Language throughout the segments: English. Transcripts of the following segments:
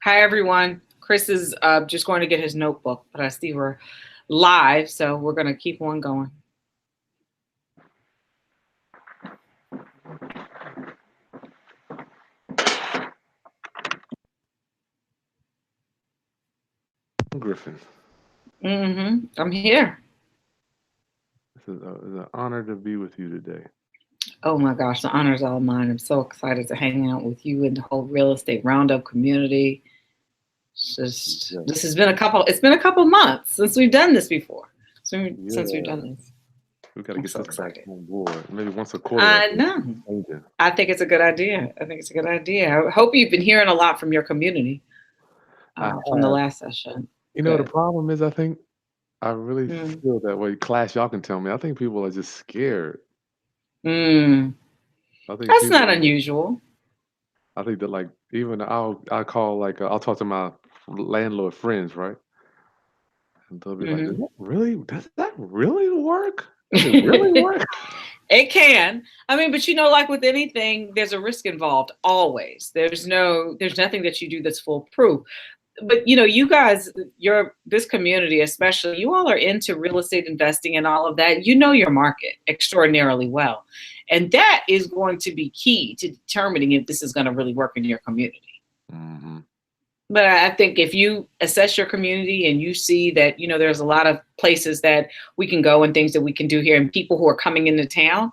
Hi, everyone. Chris is just going to get his notebook, but I see we're live, so we're going to keep on going. Griffin. I'm here. It's an honor to be with you today. Oh my gosh, the honor is all mine. I'm so excited to hang out with you and the whole real estate roundup community. This has been it's been a couple months since we've done this before. Since we've done this. We got to get so this back excited. on board. Maybe once a quarter. I know. I think it's a good idea. I hope you've been hearing a lot from your community from the last session. You know, the problem is, I think I really feel that way. Class, y'all can tell me. I think people are just scared. I think that's not unusual. I think that, like, even I'll call, like, I'll talk to my landlord friends, right? And they'll be like, does that really work? Does it really work? It can. I mean, but like with anything, there's a risk involved always. There's nothing that you do that's foolproof. But you guys, this community especially, you all are into real estate investing and all of that. You know your market extraordinarily well. And that is going to be key to determining if this is going to really work in your community. But I think if you assess your community and you see that, there's a lot of places that we can go and things that we can do here and people who are coming into town,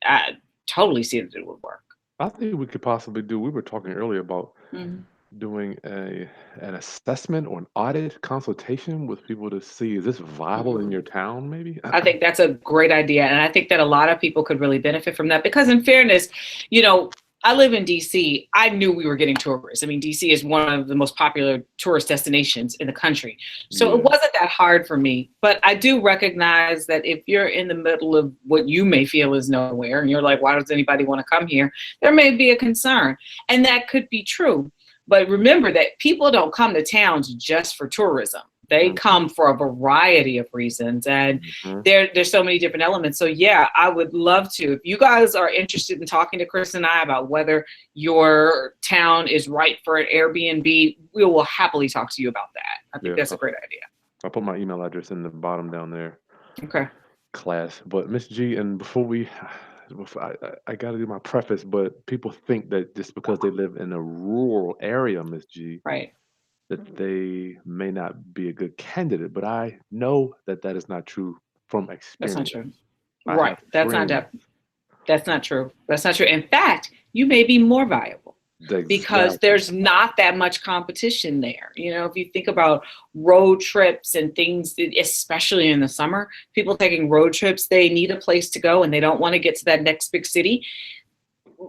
I totally see that it would work. I think we could possibly we were talking earlier about doing an assessment or an audit consultation with people to see, is this viable in your town, maybe? I think that's a great idea. And I think that a lot of people could really benefit from that because in fairness, I live in DC. I knew we were getting tourists. I mean, DC is one of the most popular tourist destinations in the country. So it wasn't that hard for me. But I do recognize that if you're in the middle of what you may feel is nowhere and you're like, why does anybody want to come here? There may be a concern. And that could be true. But remember that people don't come to towns just for tourism. They come for a variety of reasons, and there's so many different elements. So yeah, I would love to. If you guys are interested in talking to Chris and I about whether your town is right for an Airbnb, we will happily talk to you about that. I think that's a great idea. I'll put my email address in the bottom down there. Okay. Class. But Miss G, and before I got to do my preface, but people think that just because they live in a rural area, Miss G, right, that they may not be a good candidate, but I know that is not true from experience. That's not true. Right. That's not true. That's not true. In fact, you may be more valuable because there's not that much competition there. If you think about road trips and things, especially in the summer, people taking road trips, they need a place to go and they don't want to get to that next big city.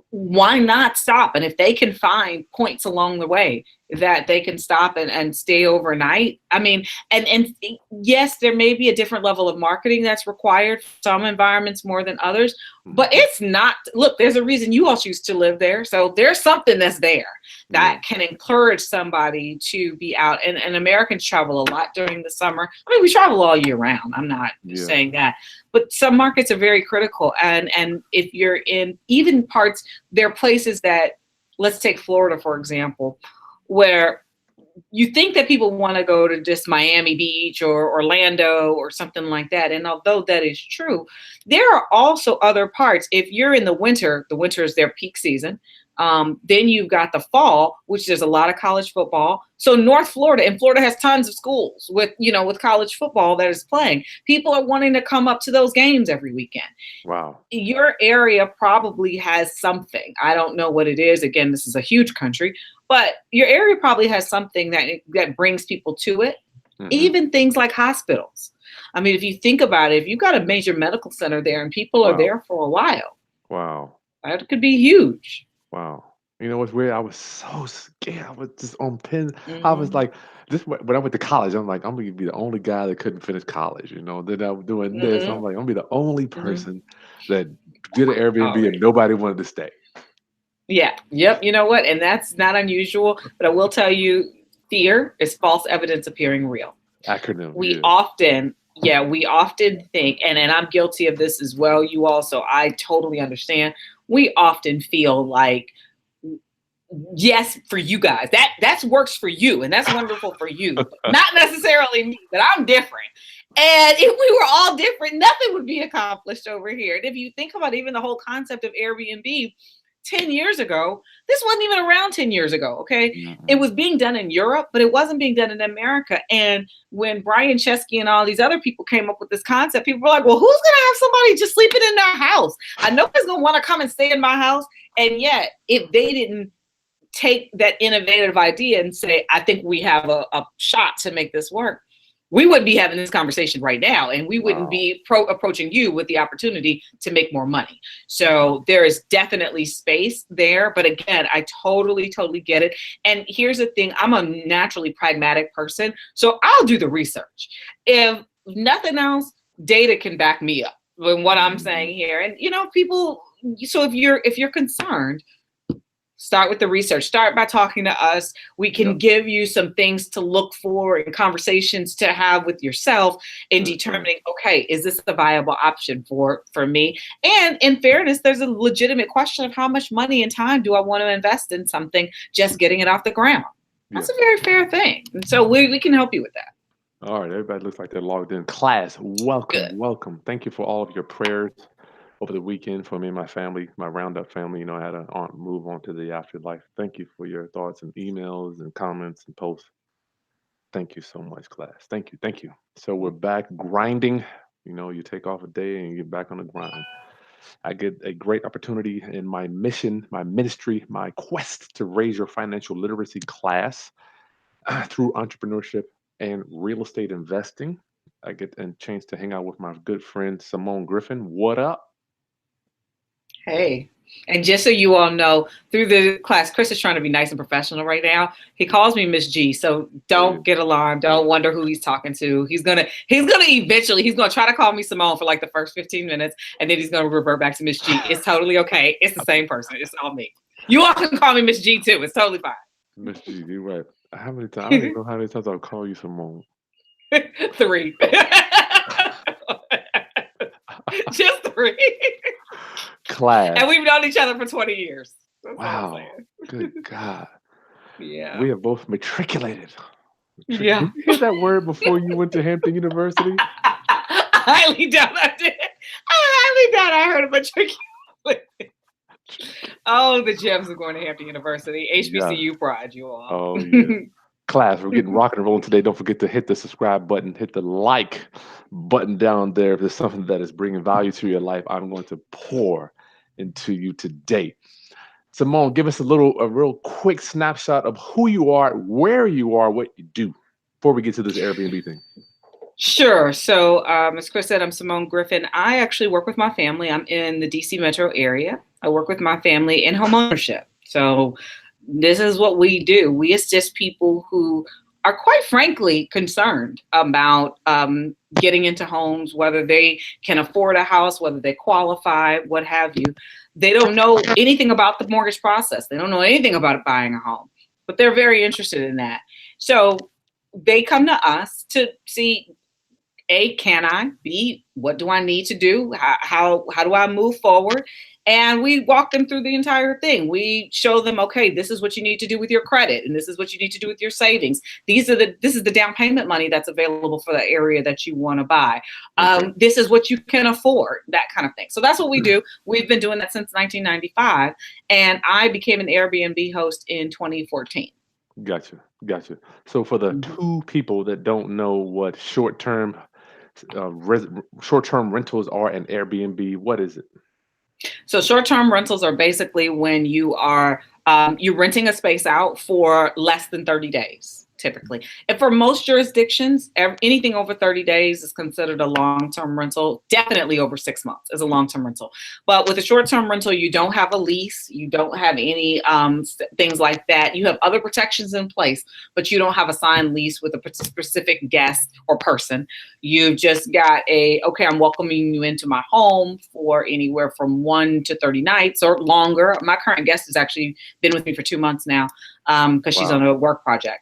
Why not stop? And if they can find points along the way that they can stop and stay overnight, I mean, and yes, there may be a different level of marketing that's required for some environments more than others, but it's not. Look, there's a reason you all choose to live there. So there's something that's there that can encourage somebody to be out. And Americans travel a lot during the summer. I mean, we travel all year round. I'm not saying that. But some markets are very critical. And if you're in even parts, there are places that, let's take Florida, for example, where you think that people want to go to just Miami Beach or Orlando or something like that. And although that is true, there are also other parts. If you're in the winter is their peak season. Then you've got the fall, which there's a lot of college football. So North Florida, and Florida has tons of schools with college football that is playing. People are wanting to come up to those games every weekend. Wow. Your area probably has something. I don't know what it is. Again, this is a huge country, but your area probably has something that brings people to it. Even things like hospitals. I mean, if you think about it, if you've got a major medical center there and people are there for a while. Wow. That could be huge. Wow. You know what's weird? I was so scared. I was just on pins. I was like, when I went to college, I'm like, I'm going to be the only guy that couldn't finish college. Then I was doing this. I'm like, I'm going to be the only person that did an Airbnb and nobody wanted to stay. Yeah. Yep. You know what? And that's not unusual. But I will tell you, fear is false evidence appearing real. Acronym. We often think, and I'm guilty of this as well, you also, I totally understand. We often feel like yes, for you guys, that's works for you, and that's wonderful for you, not necessarily me, but I'm different. And if we were all different, nothing would be accomplished over here. And if you think about even the whole concept of Airbnb 10 years ago, this wasn't even around 10 years ago. Okay. Mm-hmm. It was being done in Europe, but it wasn't being done in America. And when Brian Chesky and all these other people came up with this concept, people were like, well, who's going to have somebody just sleeping in their house? I know nobody's going to want to come and stay in my house. And yet, if they didn't take that innovative idea and say, I think we have a shot to make this work, we wouldn't be having this conversation right now, and we wouldn't be approaching you with the opportunity to make more money. So there is definitely space there. But again, I totally get it. And here's the thing, I'm a naturally pragmatic person, so I'll do the research. If nothing else, data can back me up with what I'm saying here. And people, so if you're concerned, start with the research. Start by talking to us. We can give you some things to look for and conversations to have with yourself in determining, okay, is this a viable option for me? And in fairness, there's a legitimate question of how much money and time do I want to invest in something, just getting it off the ground. That's a very fair thing. And so we can help you with that. All right. Everybody looks like they're logged in. Class, welcome. Welcome. Thank you for all of your prayers over the weekend for me and my family, my Roundup family. I had to move on to the afterlife. Thank you for your thoughts and emails and comments and posts. Thank you so much, class. Thank you. Thank you. So we're back grinding. You take off a day and you get back on the grind. I get a great opportunity in my mission, my ministry, my quest to raise your financial literacy class through entrepreneurship and real estate investing. I get a chance to hang out with my good friend, Simone Griffin. What up? Hey, and just so you all know, through the class, Chris is trying to be nice and professional right now. He calls me Miss G, so don't get alarmed. Don't wonder who he's talking to. He's gonna eventually try to call me Simone for like the first 15 minutes, and then he's gonna revert back to Miss G. It's totally okay. It's the same person. It's all me. You all can call me Miss G too. It's totally fine. Miss G, you're right. How many times? I don't even know how many times I'll call you Simone. 3. Just 3. Class. And we've known each other for 20 years. That's wow. Good God. Yeah. We have both matriculated. Yeah. Did you hear that word before you went to Hampton University? I highly doubt I did. I highly doubt I heard of matriculated. Oh, the gems of going to Hampton University. HBCU pride, you all. Oh, yeah. Class, we're getting rock and rolling today. Don't forget to hit the subscribe button, hit the like button down there. If there's something that is bringing value to your life, I'm going to pour into you today. Simone, give us a real quick snapshot of who you are, where you are, what you do before we get to this Airbnb thing. Sure. So as Chris said, I'm Simone Griffin. I actually work with my family. I'm in the DC metro area. I work with my family in homeownership. So this is what we do. We assist people who are quite frankly concerned about getting into homes, whether they can afford a house, whether they qualify, what have you. They don't know anything about the mortgage process. They don't know anything about buying a home, but they're very interested in that. So they come to us to see, A, can I? B, what do I need to do? How do I move forward? And we walk them through the entire thing. We show them, okay, this is what you need to do with your credit, and this is what you need to do with your savings. This is the down payment money that's available for the area that you want to buy. This is what you can afford, that kind of thing. So that's what we do. We've been doing that since 1995, and I became an Airbnb host in 2014. Gotcha. So for the two people that don't know what short-term rentals are and Airbnb, what is it? So short-term rentals are basically when you are you're renting a space out for less than 30 days, typically. And for most jurisdictions, anything over 30 days is considered a long-term rental. Definitely over 6 months is a long-term rental. But with a short-term rental, you don't have a lease. You don't have any things like that. You have other protections in place, but you don't have a signed lease with a specific guest or person. You've just got okay, I'm welcoming you into my home for anywhere from 1 to 30 nights or longer. My current guest has actually been with me for 2 months now because she's on a work project.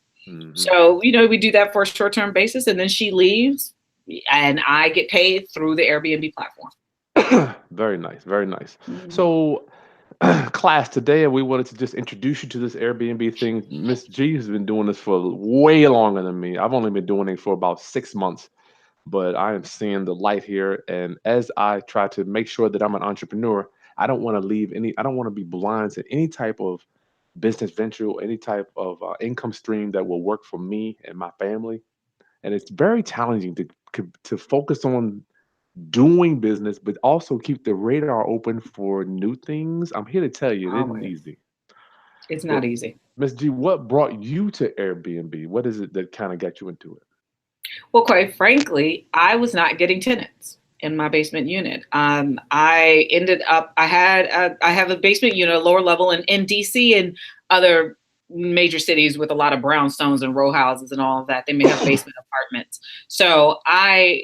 So, we do that for a short-term basis, and then she leaves and I get paid through the Airbnb platform. Very nice. Very nice. So class today, and we wanted to just introduce you to this Airbnb thing. Miss G has been doing this for way longer than me. I've only been doing it for about 6 months, but I am seeing the light here. And as I try to make sure that I'm an entrepreneur, I don't want to leave any, I don't want to be blind to any type of business venture or any type of income stream that will work for me and my family. And it's very challenging to focus on doing business, but also keep the radar open for new things. I'm here to tell you, it isn't Always. easy. It's But not easy. Miss G, what brought you to Airbnb? What is it that kind of got you into it? Well, quite frankly, I was not getting tenants in my basement unit. I ended up, I have a basement unit, a lower level in DC and other major cities with a lot of brownstones and row houses and all of that. They may have basement apartments. So I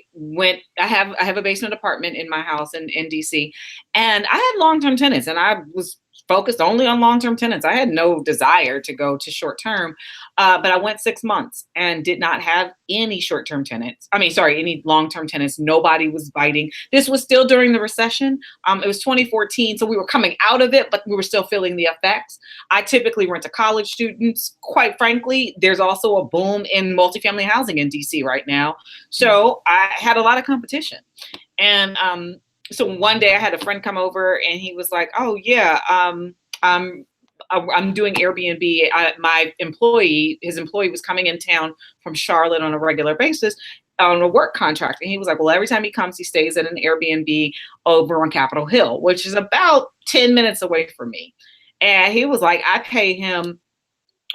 have a basement apartment in my house in DC, and I had long-term tenants, and I was focused only on long-term tenants. I had no desire to go to short-term, but I went 6 months and did not have any short-term tenants. I mean, sorry, any long-term tenants. Nobody was biting. This was still during the recession. It was 2014, so we were coming out of it, but we were still feeling the effects. I typically rent to college students. Quite frankly, there's also a boom in multifamily housing in DC right now. So I had a lot of competition. And so one day I had a friend come over and he was like, oh yeah, I'm doing Airbnb. His employee was coming in town from Charlotte on a regular basis on a work contract. And he was like, well, every time he comes, he stays at an Airbnb over on Capitol Hill, which is about 10 minutes away from me. And he was like, I pay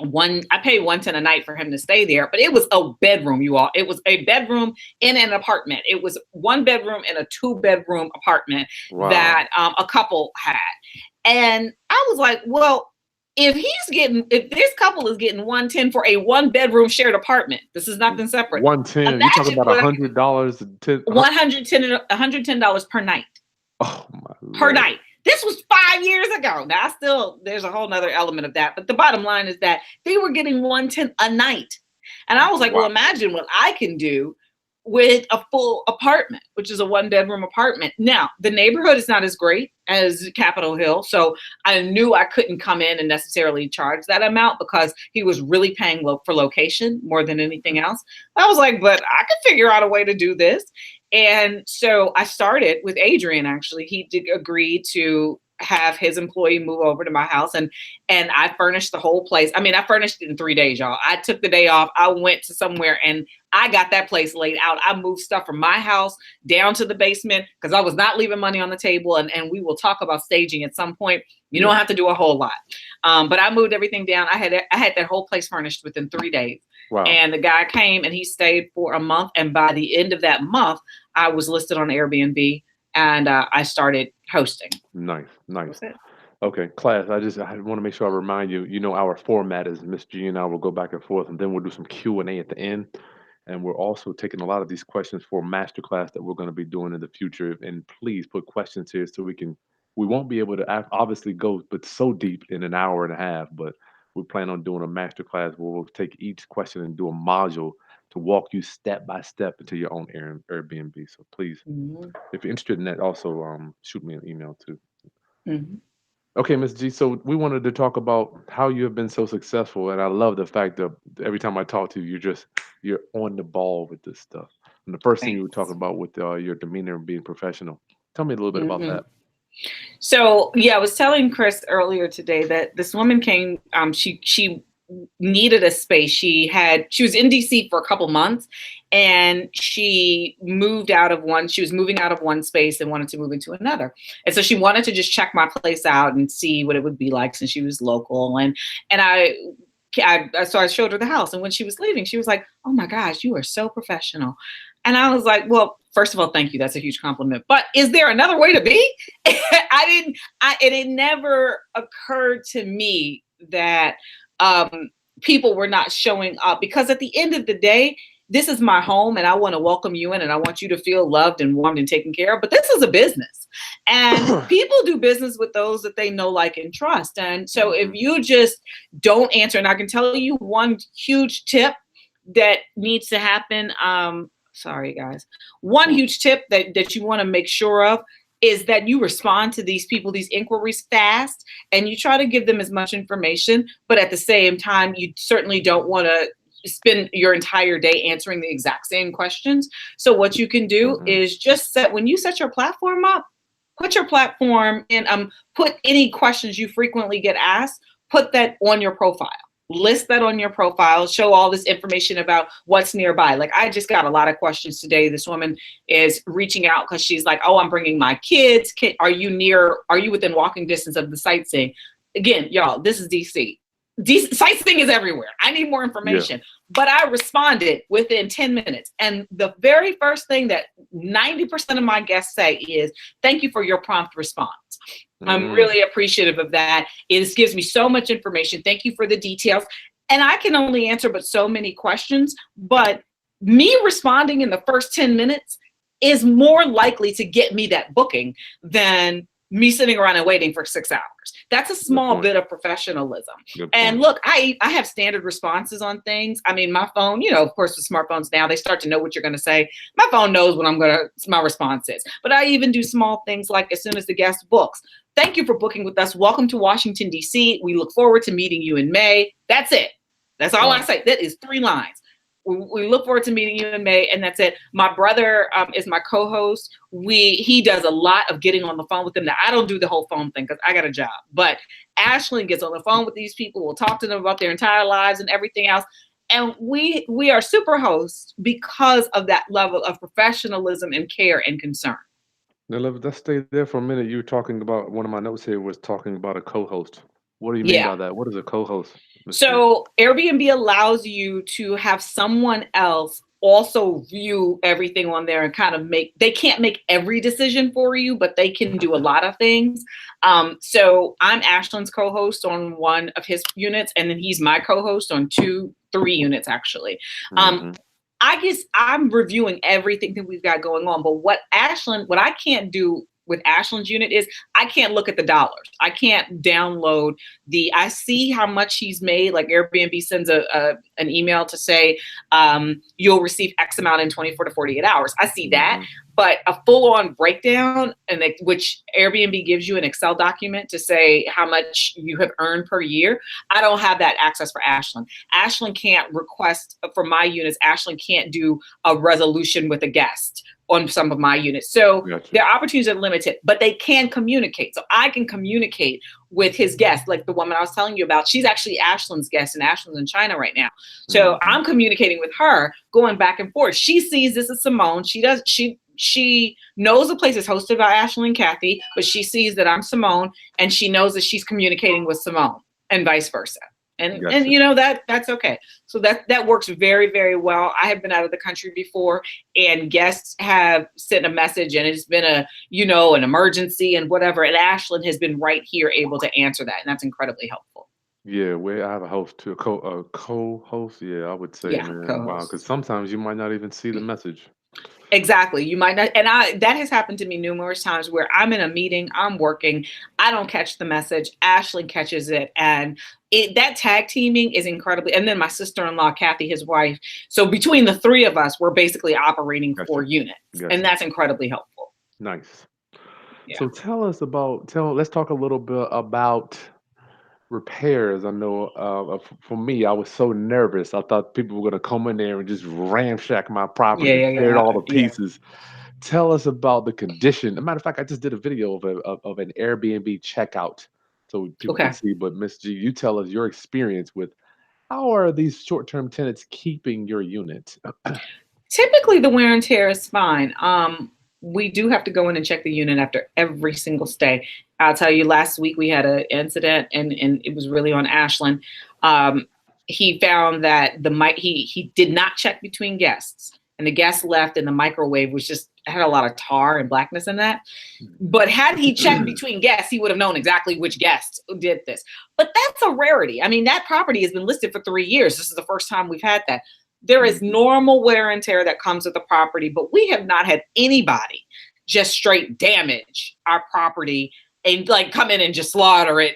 $110 a night for him to stay there, but it was a bedroom, you all. It was a bedroom in an apartment. It was one bedroom in a 2-bedroom apartment. Wow. That a couple had. And I was like, well, if this couple is getting $110 for a 1-bedroom shared apartment, this is nothing separate. $110. You're talking about $100. $110 per night. Oh my Lord. Per night. This was 5 years ago. Now, there's a whole nother element of that. But the bottom line is that they were getting $110 a night. And I was like, wow. Well, imagine what I can do with a full apartment, which is a 1-bedroom apartment. Now, the neighborhood is not as great as Capitol Hill. So I knew I couldn't come in and necessarily charge that amount because he was really paying for location more than anything else. I was like, but I could figure out a way to do this. And so I started with Adrian, actually. He did agree to have his employee move over to my house, and I furnished the whole place. I mean, I furnished it in 3 days, y'all. I took the day off. I went to somewhere and I got that place laid out. I moved stuff from my house down to the basement because I was not leaving money on the table. And we will talk about staging at some point. You don't have to do a whole lot. But I moved everything down. I had that whole place furnished within 3 days. Wow. And the guy came and he stayed for a month. And by the end of that month, I was listed on Airbnb and I started hosting. Nice. Okay, class, I want to make sure I remind you, our format is Miss G and I will go back and forth, and then we'll do some Q&A at the end. And we're also taking a lot of these questions for masterclass that we're going to be doing in the future. And please put questions here so we won't be able to obviously go but so deep in an hour and a half, but we plan on doing a masterclass where we'll take each question and do a module to walk you step by step into your own Airbnb. So please, if you're interested in that, also shoot me an email too. Mm-hmm. Okay, Ms. G, so we wanted to talk about how you have been so successful, and I love the fact that every time I talk to you, you're on the ball with this stuff. And the first thing you were talking about with your demeanor and being professional. Tell me a little bit about that. So yeah, I was telling Chris earlier today that this woman came, she needed a space. She was in DC for a couple months and she was moving out of one space and wanted to move into another. And so she wanted to just check my place out and see what it would be like since she was local. And so I showed her the house. And when she was leaving, she was like, oh my gosh, you are so professional. And I was like, well, first of all, thank you. That's a huge compliment. But is there another way to be? It never occurred to me that people were not showing up, because at the end of the day, this is my home and I want to welcome you in and I want you to feel loved and warmed and taken care of. But this is a business and people do business with those that they know, like, and trust. And so if you just don't answer, and I can tell you one huge tip that needs to happen. Sorry, guys. One huge tip that you want to make sure of is that you respond to these people, these inquiries fast, and you try to give them as much information, but at the same time, you certainly don't want to spend your entire day answering the exact same questions. So what you can do is just when you set your platform up, put your platform in, put any questions you frequently get asked, put that on your profile. List that on your profile, show all this information about what's nearby. Like, I just got a lot of questions today. This woman is reaching out because she's like, oh, I'm bringing my kids. Are you within walking distance of the sightseeing? Again, y'all, this is DC. Sightseeing is everywhere. I need more information. But I responded within 10 minutes. And the very first thing that 90% of my guests say is, thank you for your prompt response. I'm really appreciative of that. It gives me so much information. Thank you for the details. And I can only answer but so many questions, but me responding in the first 10 minutes is more likely to get me that booking than me sitting around and waiting for 6 hours. That's a small bit of professionalism. And look, I have standard responses on things. I mean, my phone, of course, with smartphones now, they start to know what you're going to say. My phone knows what my response is. But I even do small things like, as soon as the guest books, thank you for booking with us. Welcome to Washington, D.C. We look forward to meeting you in May. That's it. That's all I say. That is 3 lines. We look forward to meeting you in May, and that's it. My brother is my co-host. He does a lot of getting on the phone with them. Now, I don't do the whole phone thing because I got a job, but Ashlyn gets on the phone with these people. We'll talk to them about their entire lives and everything else. And we are super hosts because of that level of professionalism and care and concern. Now, let's stay there for a minute. You were talking about, one of my notes here was talking about a co-host. What do you mean by that? What is a co-host? So Airbnb allows you to have someone else also view everything on there and kind of they can't make every decision for you, but they can do a lot of things. So I'm Ashlyn's co-host on one of his units, and then he's my co-host on 3 units, actually. I guess I'm reviewing everything that we've got going on, but what I can't do with Ashlyn's unit is I can't look at the dollars. I can't download I see how much he's made. Like, Airbnb sends an email to say, you'll receive X amount in 24 to 48 hours. I see that, but a full on breakdown, which Airbnb gives you an Excel document to say how much you have earned per year. I don't have that access for Ashlyn. Ashlyn can't request for my units. Ashlyn can't do a resolution with a guest on some of my units. So their opportunities are limited, but they can communicate. So I can communicate with his guests, like the woman I was telling you about. She's actually Ashlyn's guest, and Ashlyn's in China right now. So I'm communicating with her, going back and forth. She sees this as Simone. She knows the place is hosted by Ashlyn and Kathy, but she sees that I'm Simone, and she knows that she's communicating with Simone, and vice versa. And that's okay. So that works very, very well. I have been out of the country before, and guests have sent a message, and it's been an emergency and whatever. And Ashlyn has been right here able to answer that. And that's incredibly helpful. Yeah, I have a host too, a co-host. Yeah, I would say, man, wow, because sometimes you might not even see the message. Exactly. You might not. And that has happened to me numerous times where I'm in a meeting, I'm working, I don't catch the message. Ashlyn catches it. And that tag teaming is incredibly, and then my sister-in-law, Kathy, his wife. So between the 3 of us, we're basically operating 4 units. And that's incredibly helpful. Nice. Yeah. So let's talk a little bit about repairs. I know for me, I was so nervous. I thought people were going to come in there and just ramshack my property, tear all the pieces. Tell us about the condition. As a matter of fact, I just did a video of an Airbnb checkout so people can see. But Ms. G, you tell us your experience with how are these short-term tenants keeping your unit? Typically, the wear and tear is fine. We do have to go in and check the unit after every single stay. I'll tell you, last week we had an incident, and it was really on Ashlyn. He found that he did not check between guests, and the guest left, and the microwave had a lot of tar and blackness in that. But had he checked between guests, he would have known exactly which guest did this. But that's a rarity. I mean, that property has been listed for 3 years. This is the first time we've had that. There is normal wear and tear that comes with the property, but we have not had anybody just straight damage our property and like come in and just slaughter it,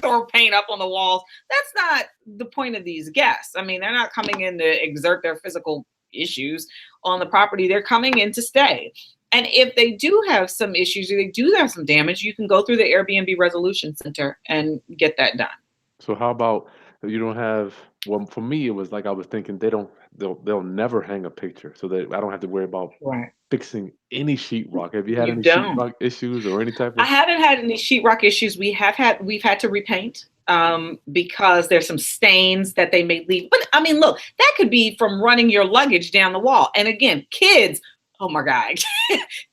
throw paint up on the walls. That's not the point of these guests. I mean, they're not coming in to exert their physical issues on the property. They're coming in to stay. And if they do have some issues or they do have some damage, you can go through the Airbnb Resolution Center and get that done. So how about if you don't have? Well, for me, it was like I was thinking they'll never hang a picture, so that I don't have to worry about Right. fixing any sheetrock. Have you had You any don't. sheetrock issues or any type I of? haven't had any sheetrock issues. We've had to repaint because there's some stains that they may leave. But I mean, look, that could be from running your luggage down the wall. And again, kids, oh my God,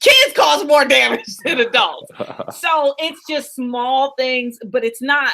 kids cause more damage than adults. So it's just small things, but it's not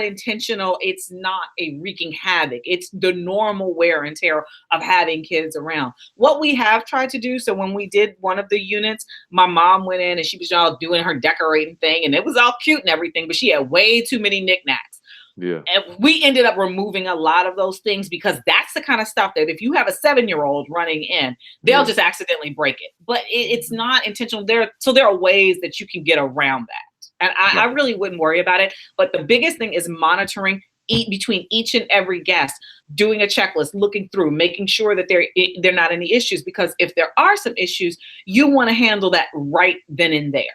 intentional. It's not a wreaking havoc. It's the normal wear and tear of having kids around. What we have tried to do, so when we did one of the units, my mom went in and she was all doing her decorating thing, and it was all cute and everything, but she had way too many knickknacks. Yeah. And we ended up removing a lot of those things because that's the kind of stuff that if you have a 7-year-old running in, they'll just accidentally break it. But it's not intentional. There are ways that you can get around that. And I really wouldn't worry about it. But the biggest thing is monitoring between each and every guest, doing a checklist, looking through, making sure that there are not any issues. Because if there are some issues, you want to handle that right then and there.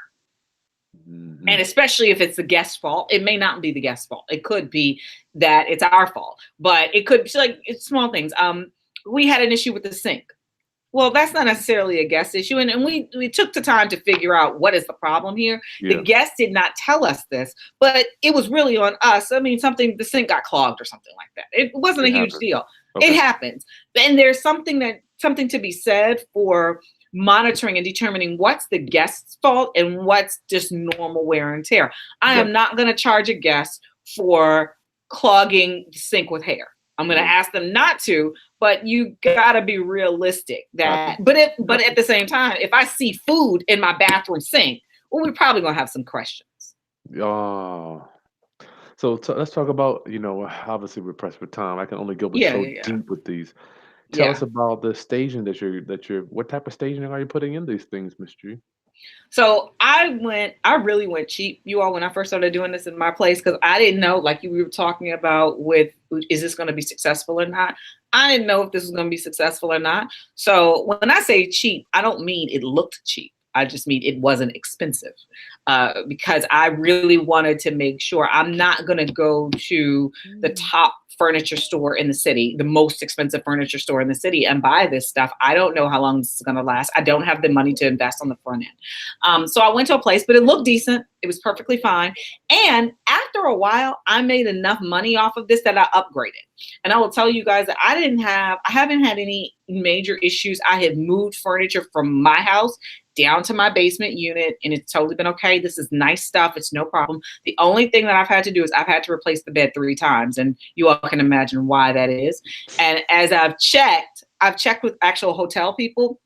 Mm-hmm. And especially if it's the guest's fault, it may not be the guest's fault. It could be that it's our fault, but it could be like it's small things. We had an issue with the sink. Well, that's not necessarily a guest issue. And we took the time to figure out what is the problem here. Yeah. The guest did not tell us this, but it was really on us. I mean, the sink got clogged or something like that. It wasn't a huge deal. Okay. It happens. And there's something to be said for monitoring and determining what's the guest's fault and what's just normal wear and tear. I am not going to charge a guest for clogging the sink with hair. I'm going to ask them not to, but you got to be realistic that, but at the same time, if I see food in my bathroom sink, well, we're probably going to have some questions. Oh, so let's talk about, obviously we're pressed for time. I can only go deep with these. Tell us about the staging what type of staging are you putting in these things, Ms. G? So I really went cheap, you all, when I first started doing this in my place, because I didn't know, like we were talking about is this going to be successful or not? I didn't know if this was going to be successful or not. So when I say cheap, I don't mean it looked cheap. I just mean it wasn't expensive because I really wanted to make sure I'm not going to go to the top furniture store in the city, the most expensive furniture store in the city, and buy this stuff. I don't know how long this is going to last. I don't have the money to invest on the front end. So I went to a place, but it looked decent. It was perfectly fine. And after a while, I made enough money off of this that I upgraded. And I will tell you guys that I haven't had any major issues. I had moved furniture from my house down to my basement unit, and it's totally been okay. This is nice stuff. It's no problem. The only thing that I've had to do is I've had to replace the bed 3 times, and you all can imagine why that is. And as I've checked with actual hotel people.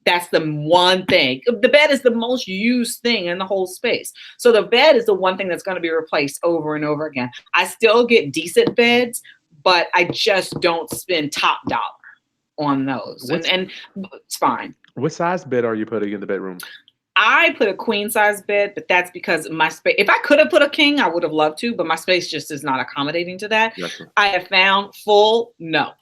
That's the one thing. The bed is the most used thing in the whole space. So the bed is the one thing that's going to be replaced over and over again. I still get decent beds, but I just don't spend top dollar on those. And it's fine. What size bed are you putting in the bedroom? I put a queen size bed, but that's because my space, if I could have put a king, I would have loved to, but my space just is not accommodating to that. Yes, I have found no.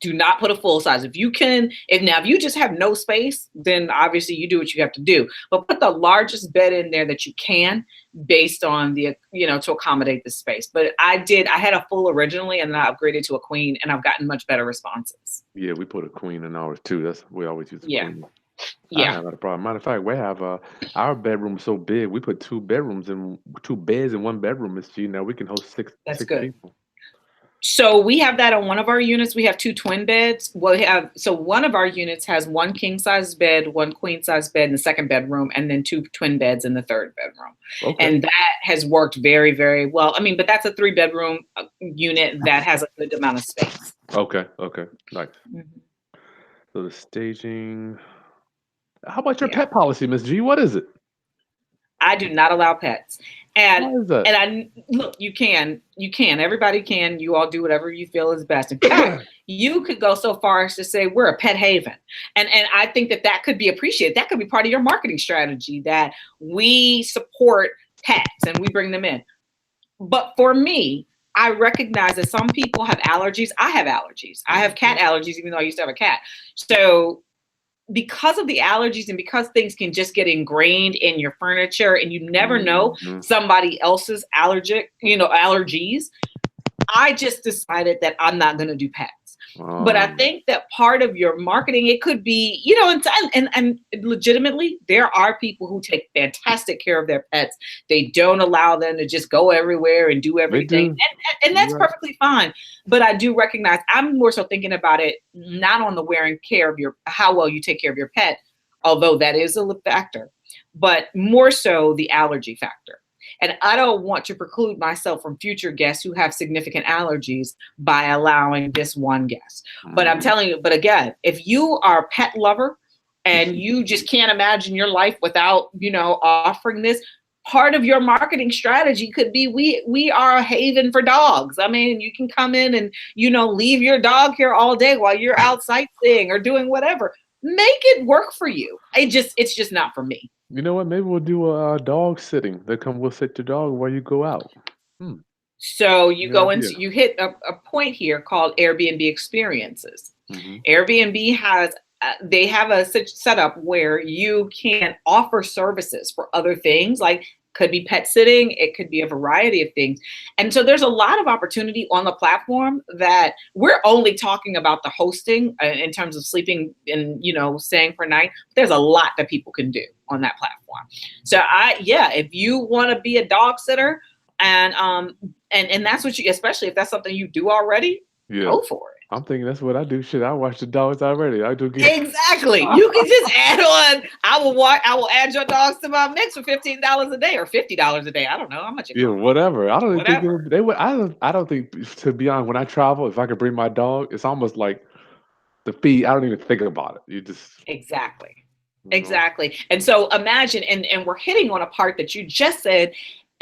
Do not put a full size. If you just have no space, then obviously you do what you have to do. But put the largest bed in there that you can, based on the to accommodate the space. But I had a full originally, and then I upgraded to a queen, and I've gotten much better responses. Yeah, we put a queen in ours too. We always use a queen. Yeah, I have not a problem. Matter of fact, we have our bedroom so big. We put 2 beds in one bedroom. Ms. G. Now we can host six people. So we have that on one of our units. We have 2 twin beds. So one of our units has 1 king size bed, 1 queen size bed in the second bedroom, and then 2 twin beds in the third bedroom. Okay. And that has worked very, very well. I mean, but that's a 3-bedroom unit that has a good amount of space. Okay. Nice. Mm-hmm. So the staging. How about your pet policy, Ms. G? What is it? I do not allow pets. And you can, everybody can, you all do whatever you feel is best. In fact, you could go so far as to say we're a pet haven. And I think that could be appreciated. That could be part of your marketing strategy, that we support pets and we bring them in. But for me, I recognize that some people have allergies. I have allergies. I have cat allergies, even though I used to have a cat. So because of the allergies and because things can just get ingrained in your furniture and you never know somebody else's allergies, I just decided that I'm not going to do pets. But I think that part of your marketing, it could be, and legitimately, there are people who take fantastic care of their pets. They don't allow them to just go everywhere and do everything. And that's perfectly fine. But I do recognize I'm more so thinking about it, not on the wearing care of how well you take care of your pet, although that is a factor, but more so the allergy factor. And I don't want to preclude myself from future guests who have significant allergies by allowing this one guest. But I'm telling you, but again, if you are a pet lover and you just can't imagine your life without, offering this, part of your marketing strategy could be we are a haven for dogs. I mean, you can come in and, leave your dog here all day while you're out sightseeing or doing whatever. Make it work for you. It's just not for me. You know what? Maybe we'll do a dog sitting. We'll sit your dog while you go out. So you you hit a point here called Airbnb experiences. Airbnb they have a setup where you can offer services for other things, like could be pet sitting. It could be a variety of things. And so there's a lot of opportunity on the platform that we're only talking about the hosting in terms of sleeping and, staying per night. There's a lot that people can do on that platform. So if you want to be a dog sitter and that's what especially if that's something you do already, go for it. I'm thinking that's what I do. Shit, I watch the dogs already. I do exactly. You can just add on. I will add your dogs to my mix for $15 a day or $50 a day. I don't know how much. Whatever. I don't think they would. I don't think, to be honest, when I travel, if I could bring my dog, it's almost like the fee. I don't even think about it. You just exactly. And so imagine, and we're hitting on a part that you just said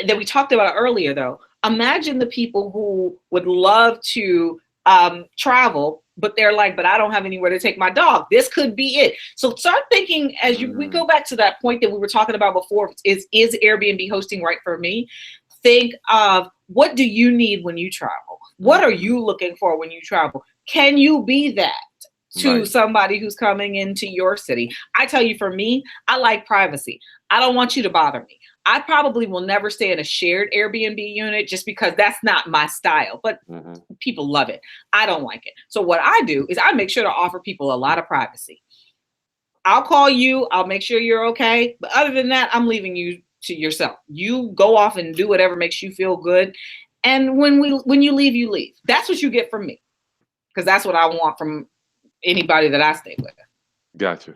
that we talked about earlier. Though, imagine the people who would love to travel, but they're like, but I don't have anywhere to take my dog. This could be it. So start thinking as we go back to that point that we were talking about before, is Airbnb hosting right for me? Think of, what do you need when you travel? What are you looking for when you travel? Can you be that to somebody who's coming into your city? I tell you, for me, I like privacy. I don't want you to bother me. I probably will never stay in a shared Airbnb unit just because that's not my style, but people love it. I don't like it. So what I do is I make sure to offer people a lot of privacy. I'll call you. I'll make sure you're okay. But other than that, I'm leaving you to yourself. You go off and do whatever makes you feel good. And when you leave, you leave. That's what you get from me, because that's what I want from anybody that I stay with. Gotcha.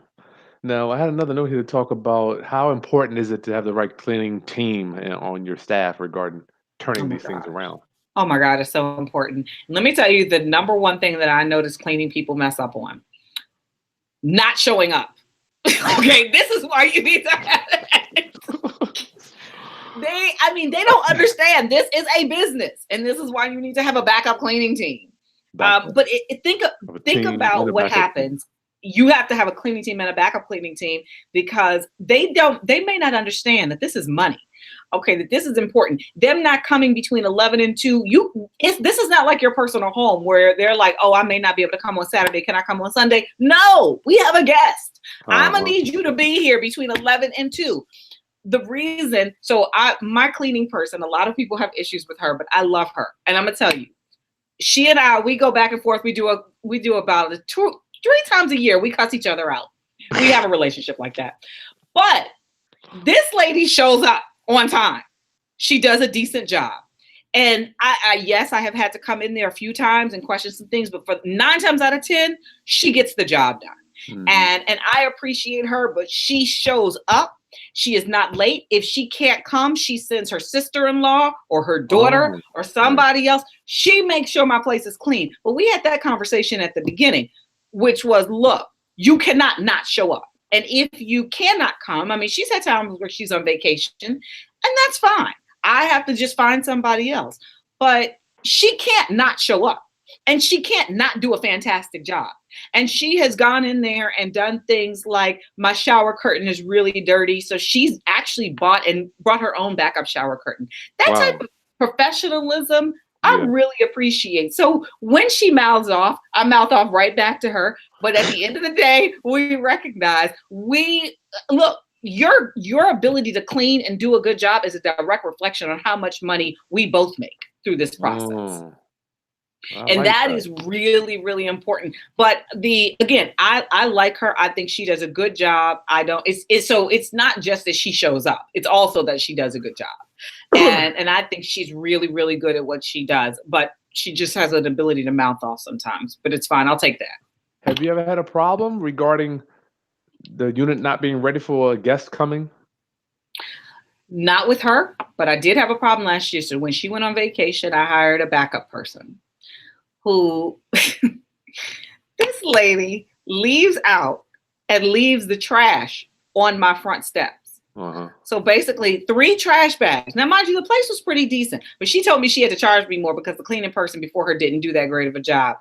Now, I had another note here to talk about how important is it to have the right cleaning team on your staff regarding turning these things around. Oh my God, it's so important. Let me tell you the number one thing that I notice cleaning people mess up on: not showing up. Okay, this is why you need to have it. They don't understand. This is a business, and this is why you need to have a backup cleaning team. But think about what happens. You have to have a cleaning team and a backup cleaning team, because they may not understand that this is money. Okay, that this is important. Them not coming between 11 and 2, this is not like your personal home where they're like, oh, I may not be able to come on Saturday. Can I come on Sunday? No, we have a guest. I'm gonna need you to be here between 11 and 2. The reason, my cleaning person, a lot of people have issues with her, but I love her. And I'm gonna tell you, she and I, we go back and forth. We do about 3 times a year. We cuss each other out. We have a relationship like that. But this lady shows up on time. She does a decent job. And yes, I have had to come in there a few times and question some things, but for 9 times out of 10, she gets the job done. And I appreciate her, but she shows up. She is not late. If she can't come, she sends her sister-in-law or her daughter or somebody else. She makes sure my place is clean. But we had that conversation at the beginning, which was, look, you cannot not show up. And if you cannot come, she's had times where she's on vacation, and that's fine. I have to just find somebody else. But she can't not show up, and she can't not do a fantastic job. And she has gone in there and done things like, my shower curtain is really dirty, so she's actually brought her own backup shower curtain. That type of professionalism I really appreciate. So when she mouths off, I mouth off right back to her. But at the end of the day, we recognize look, your ability to clean and do a good job is a direct reflection on how much money we both make through this process. And like that is really, really important. But again, I like her. I think she does a good job. It's not just that she shows up. It's also that she does a good job. And I think she's really, really good at what she does. But she just has an ability to mouth off sometimes. But it's fine. I'll take that. Have you ever had a problem regarding the unit not being ready for a guest coming? Not with her, but I did have a problem last year. So when she went on vacation, I hired a backup person who this lady leaves out and leaves the trash on my front steps. So basically 3 trash bags. Now, mind you, the place was pretty decent, but she told me she had to charge me more because the cleaning person before her didn't do that great of a job.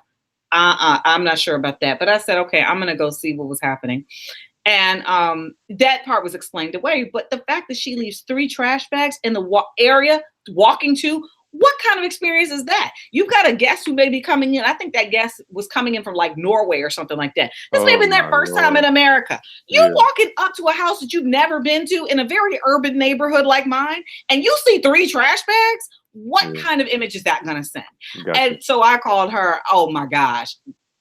I'm not sure about that, but I said, okay, I'm going to go see what was happening. And that part was explained away. But the fact that she leaves 3 trash bags in the area walking to, what kind of experience is that? You've got a guest who may be coming in. I think that guest was coming in from like Norway or something like that. This may have been their first time in America. You're walking up to a house that you've never been to in a very urban neighborhood like mine, and you see 3 trash bags. What kind of image is that going to send? And so I called her. Oh my gosh,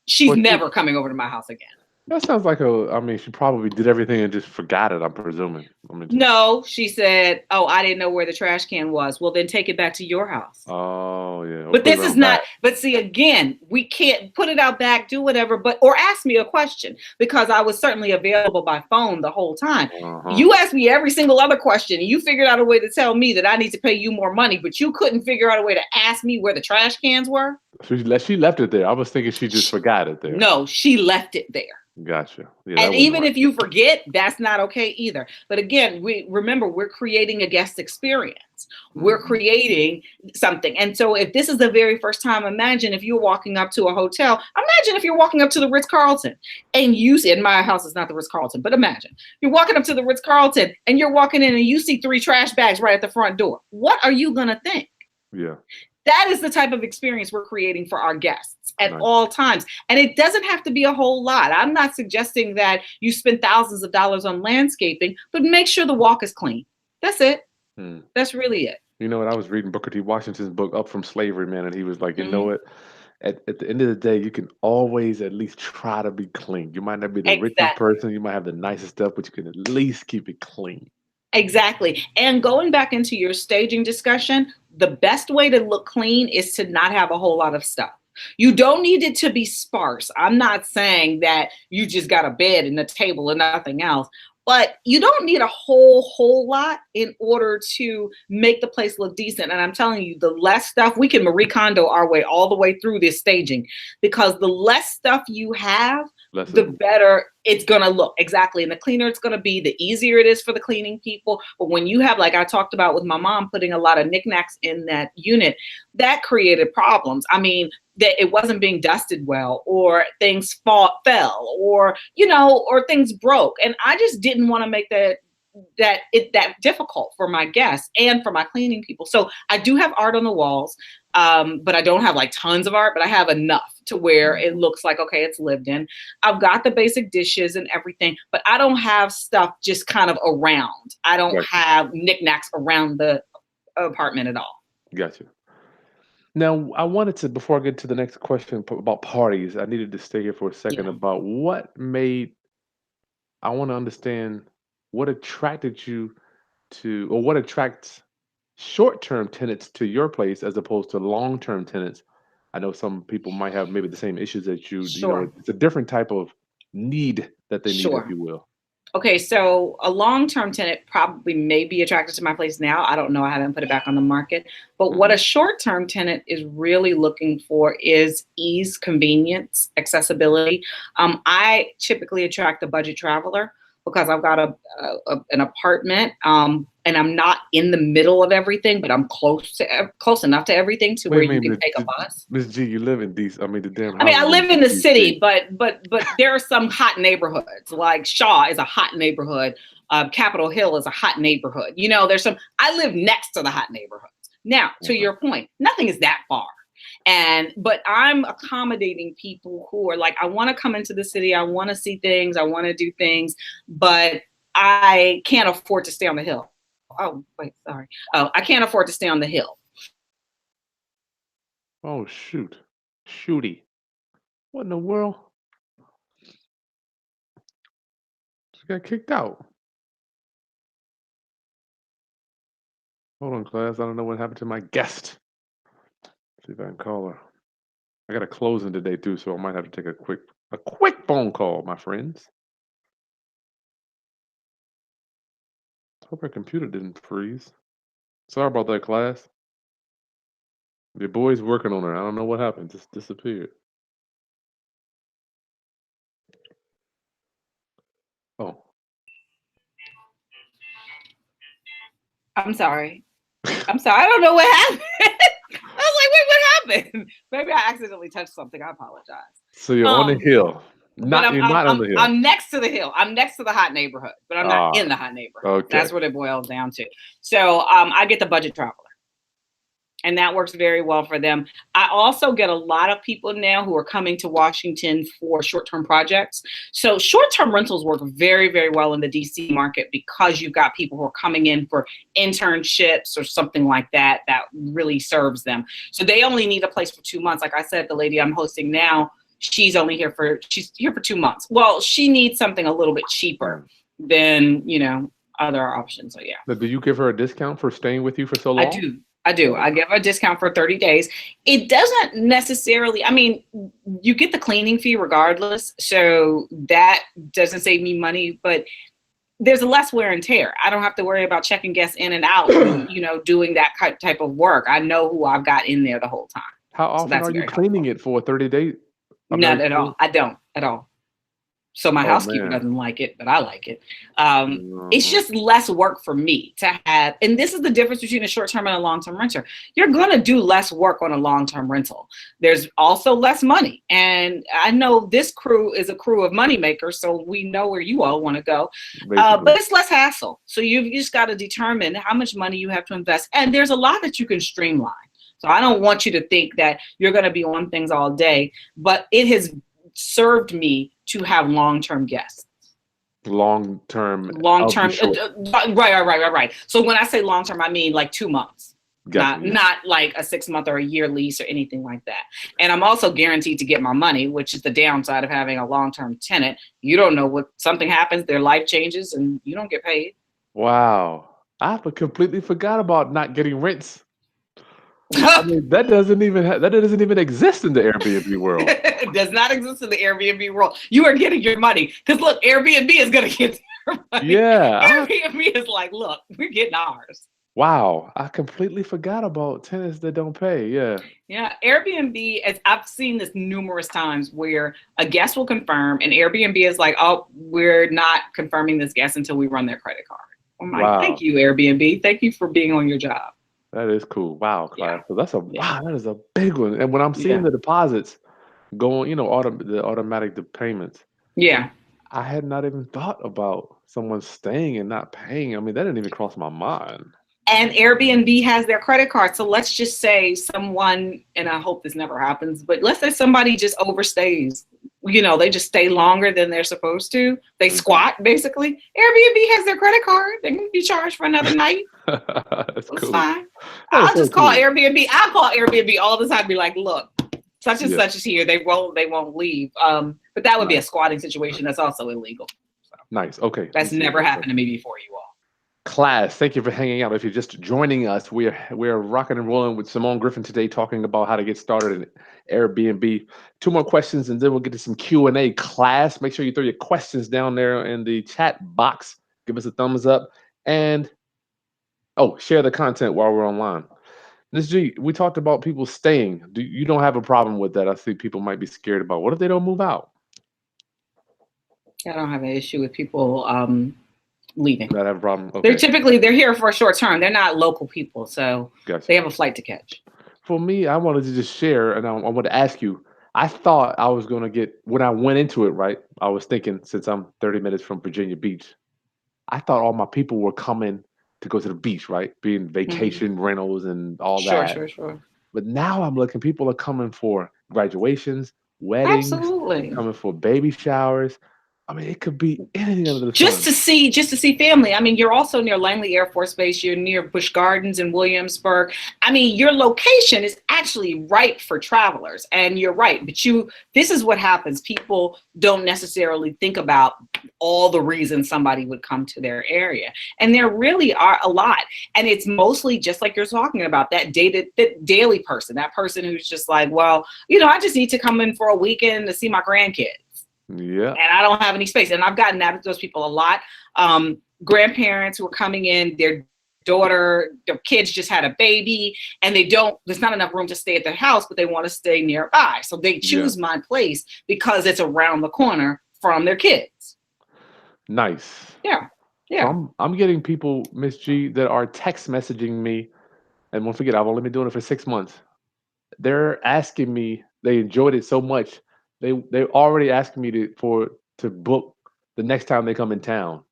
she's never coming over to my house again. That sounds like she probably did everything and just forgot it, I'm presuming. No, she said, oh, I didn't know where the trash can was. Well, then take it back to your house. Oh, yeah. But this is not, but see, again, we can't put it out back, do whatever, or ask me a question, because I was certainly available by phone the whole time. You asked me every single other question, and you figured out a way to tell me that I need to pay you more money, but you couldn't figure out a way to ask me where the trash cans were. She left it there. I was thinking she just forgot it there. No, she left it there. Gotcha. Yeah, and even if you forget, that's not okay either. But again, remember, we're creating a guest experience. We're creating something. And so if this is the very first time, imagine if you're walking up to a hotel. Imagine if you're walking up to the Ritz-Carlton and you see, in my house, it's not the Ritz-Carlton, but imagine you're walking up to the Ritz-Carlton and you're walking in and you see 3 trash bags right at the front door. What are you going to think? Yeah. That is the type of experience we're creating for our guests at all times. And it doesn't have to be a whole lot. I'm not suggesting that you spend thousands of dollars on landscaping, but make sure the walk is clean. That's it. That's really it. You know what? I was reading Booker T. Washington's book, Up From Slavery, man, and he was like, you know what? At the end of the day, you can always at least try to be clean. You might not be the richest person. You might have the nicest stuff, but you can at least keep it clean. Exactly. And going back into your staging discussion, the best way to look clean is to not have a whole lot of stuff. You don't need it to be sparse. I'm not saying that you just got a bed and a table and nothing else, but you don't need a whole lot in order to make the place look decent. And I'm telling you, the less stuff, we can Marie Kondo our way all the way through this staging, because the less stuff you have, the better it's going to look. Exactly. And the cleaner it's going to be, the easier it is for the cleaning people. But when you have, like I talked about with my mom, putting a lot of knickknacks in that unit, that created problems. I mean, that it wasn't being dusted well, or things fell, or, or things broke. And I just didn't want to make that difficult for my guests and for my cleaning people. So I do have art on the walls, but I don't have like tons of art, but I have enough to where it looks like, okay, it's lived in. I've got the basic dishes and everything, but I don't have stuff just kind of around. I don't have knickknacks around the apartment at all. Gotcha. Now, I wanted to, before I get to the next question about parties, I needed to stay here for a second about I want to understand what attracted you to, or what attracts short-term tenants to your place as opposed to long-term tenants. I know some people might have maybe the same issues that you. Sure. It's a different type of need that they need, if you will. Okay, so a long-term tenant probably may be attracted to my place now. I don't know. I haven't put it back on the market. But what a short-term tenant is really looking for is ease, convenience, accessibility. I typically attract a budget traveler because I've got an apartment, and I'm not in the middle of everything, but I'm close enough to everything to where you can take a bus. Ms. G, you live in DC. I live in the city, but there are some hot neighborhoods. Like Shaw is a hot neighborhood. Capitol Hill is a hot neighborhood. There's some. I live next to the hot neighborhoods. Now, to your point, nothing is that far. But I'm accommodating people who are like, I want to come into the city, I want to see things, I want to do things, but I can't afford to stay on the hill. Oh, wait, sorry. Oh, I can't afford to stay on the hill. Oh, shoot. Shooty. What in the world? She got kicked out. Hold on, class. I don't know what happened to my guest. See if I can call her. I got a closing today too, so I might have to take a quick phone call, my friends. Hope her computer didn't freeze. Sorry about that, class. Your boy's working on her. I don't know what happened. Just disappeared. Oh. I'm sorry. I don't know what happened. I was like, wait, what happened? Maybe I accidentally touched something. I apologize. So you're on the hill. You're not on the hill. I'm next to the hill. I'm next to the hot neighborhood, but I'm not in the hot neighborhood. Okay. That's what it boils down to. So I get the budget traveler. And that works very well for them. I also get a lot of people now who are coming to Washington for short-term projects. So short-term rentals work very, very well in the DC market because you've got people who are coming in for internships or something like that really serves them. So they only need a place for 2 months. Like I said, the lady I'm hosting now, she's here for 2 months. Well, she needs something a little bit cheaper than, other options. So yeah. But do you give her a discount for staying with you for so long? I do. I give a discount for 30 days. It doesn't necessarily, you get the cleaning fee regardless. So that doesn't save me money, but there's a less wear and tear. I don't have to worry about checking guests in and out, doing that type of work. I know who I've got in there the whole time. How often are you cleaning it for 30 days? Not at all. I don't at all. So my housekeeper doesn't like it, but I like it. It's just less work for me to have. And this is the difference between a short-term and a long-term renter. You're going to do less work on a long-term rental. There's also less money. And I know this crew is a crew of money makers, so we know where you all want to go. But it's less hassle. So you've just got to determine how much money you have to invest. And there's a lot that you can streamline. So I don't want you to think that you're going to be on things all day, but it has served me to have long-term guests. Long-term. Right. So when I say long-term, I mean like 2 months, not like a 6-month or a year lease or anything like that. And I'm also guaranteed to get my money, which is the downside of having a long-term tenant. You don't know what something happens, their life changes, and you don't get paid. Wow. I completely forgot about not getting rents. That doesn't even exist in the Airbnb world. It does not exist in the Airbnb world. You are getting your money because look, Airbnb is going to get their money. Yeah, Airbnb is like, look, we're getting ours. Wow, I completely forgot about tenants that don't pay. Yeah. Airbnb, as I've seen this numerous times, where a guest will confirm, and Airbnb is like, oh, we're not confirming this guest until we run their credit card. I'm like, thank you, Airbnb. Thank you for being on your job. That is cool. Wow, class. So that is a big one. And when I'm seeing the deposits going, the automatic payments. Yeah. I had not even thought about someone staying and not paying. That didn't even cross my mind. And Airbnb has their credit card. So let's just say someone, and I hope this never happens, but let's say somebody just overstays. They just stay longer than they're supposed to. They squat, basically. Airbnb has their credit card. They can be charged for another night. That's it's cool. fine. I'll just call Airbnb. I'll call Airbnb all the time and be like, look, such and such is here. They won't leave. But that would be a squatting situation. That's also illegal. So. Nice. Okay. That's never happened to me before, you all. Class, thank you for hanging out. If you're just joining us, we're rocking and rolling with Simone Griffin today, talking about how to get started in Airbnb. 2 more questions, and then we'll get to some Q&A. Class, make sure you throw your questions down there in the chat box. Give us a thumbs up, and share the content while we're online. Ms. G, we talked about people staying. You don't have a problem with that? I think people might be scared about. What if they don't move out? I don't have an issue with people leaving. Not have a problem. Okay. They're here for a short term. They're not local people, so they have a flight to catch. For me, I wanted to just share, and I want to ask you. I thought I was going to get, when I went into it, right? I was thinking, since I'm 30 minutes from Virginia Beach, I thought all my people were coming to go to the beach, right? Being vacation rentals and all Sure, that. sure, sure. But now I'm looking, people are coming for graduations, weddings, Absolutely. coming for baby showers. I mean, it could be anything under the Just sun. to see family. I mean, you're also near Langley Air Force Base. You're near Busch Gardens in Williamsburg. I mean, your location is actually ripe for travelers. And you're right. But this is what happens. People don't necessarily think about all the reasons somebody would come to their area. And there really are a lot. And it's mostly just like you're talking about, that daily person, that person who's just like, well, I just need to come in for a weekend to see my grandkids. Yeah. And I don't have any space. And I've gotten those people a lot. Grandparents who are coming in, their kids just had a baby, and there's not enough room to stay at their house, but they want to stay nearby. So they choose my place because it's around the corner from their kids. Nice. Yeah. Yeah. So I'm getting people, Miss G, that are text messaging me, and don't forget, I've only been doing it for 6 months. They're asking me, they enjoyed it so much. They're already asking me to book the next time they come in town.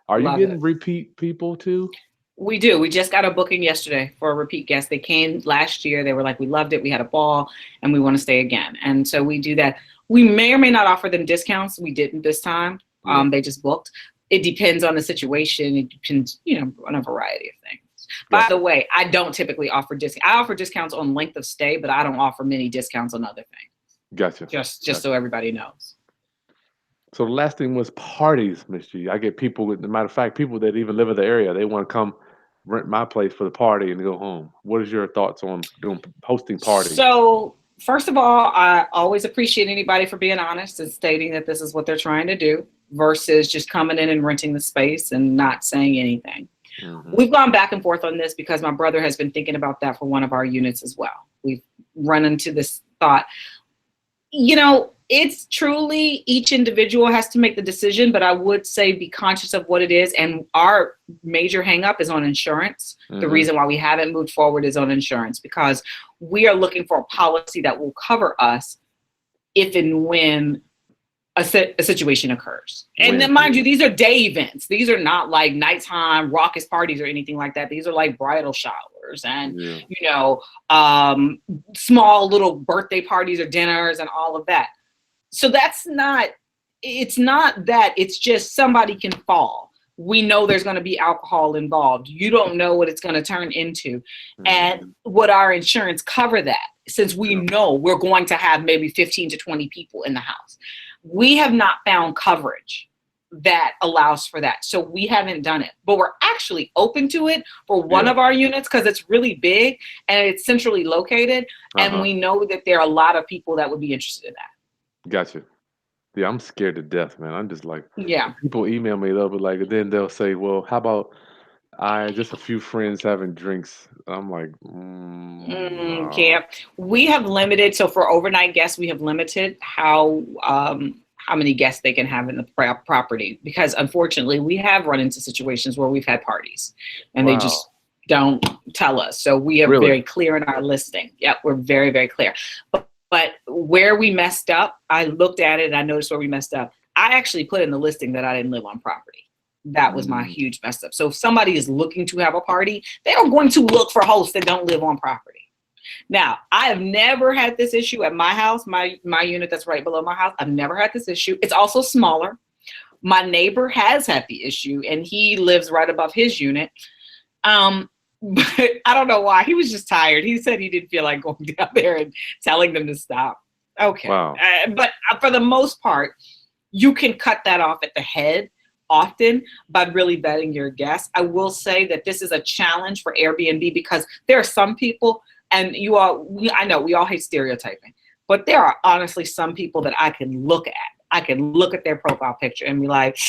Are you getting repeat people too? We do. We just got a booking yesterday for a repeat guest. They came last year. They were like, we loved it. We had a ball and we want to stay again. And so we do that. We may or may not offer them discounts. We didn't this time. They just booked. It depends on the situation. It depends, on a variety of things. By the way, I don't typically offer discounts. I offer discounts on length of stay, but I don't offer many discounts on other things. Gotcha. Just so everybody knows. So the last thing was parties, Miss G. I get people, as a matter of fact, people that even live in the area, they want to come rent my place for the party and go home. What is your thoughts on hosting parties? So first of all, I always appreciate anybody for being honest and stating that this is what they're trying to do versus just coming in and renting the space and not saying anything. We've gone back and forth on this because my brother has been thinking about that for one of our units as well. We've run into this thought. It's truly each individual has to make the decision, but I would say be conscious of what it is. And our major hang up is on insurance. The reason why we haven't moved forward is on insurance, because we are looking for a policy that will cover us if and when a situation occurs. And then mind you, these are day events. These are not like nighttime raucous parties or anything like that. These are like bridal showers and, small little birthday parties or dinners and all of that. So it's not that, it's just somebody can fall. We know there's going to be alcohol involved. You don't know what it's going to turn into. And would our insurance cover that, since we know we're going to have maybe 15 to 20 people in the house? We have not found coverage that allows for that. So we haven't done it, but we're actually open to it for one of our units because it's really big and it's centrally located. And we know that there are a lot of people that would be interested in that. Gotcha. Yeah, I'm scared to death, man. I'm just like, yeah. People email me, they'll be like, then they'll say, well, how about just a few friends having drinks? I'm like, Can't. We have limited. So for overnight guests, we have limited how many guests they can have in the property, because unfortunately we have run into situations where we've had parties and they just don't tell us. So we are very clear in our listing. Yep, we're very, very clear. But where we messed up, I looked at it and I noticed where we messed up. I actually put in the listing that I didn't live on property. That was my huge mess up. So if somebody is looking to have a party, they are going to look for hosts that don't live on property. Now, I have never had this issue at my house, my unit that's right below my house. I've never had this issue. It's also smaller. My neighbor has had the issue and he lives right above his unit. But I don't know why. He was just tired. He said he didn't feel like going down there and telling them to stop. Okay. Wow. But for the most part, you can cut that off at the head often by really vetting your guests. I will say that this is a challenge for Airbnb because there are some people, and I know we all hate stereotyping, but there are honestly some people that I can look at. I can look at their profile picture and be like,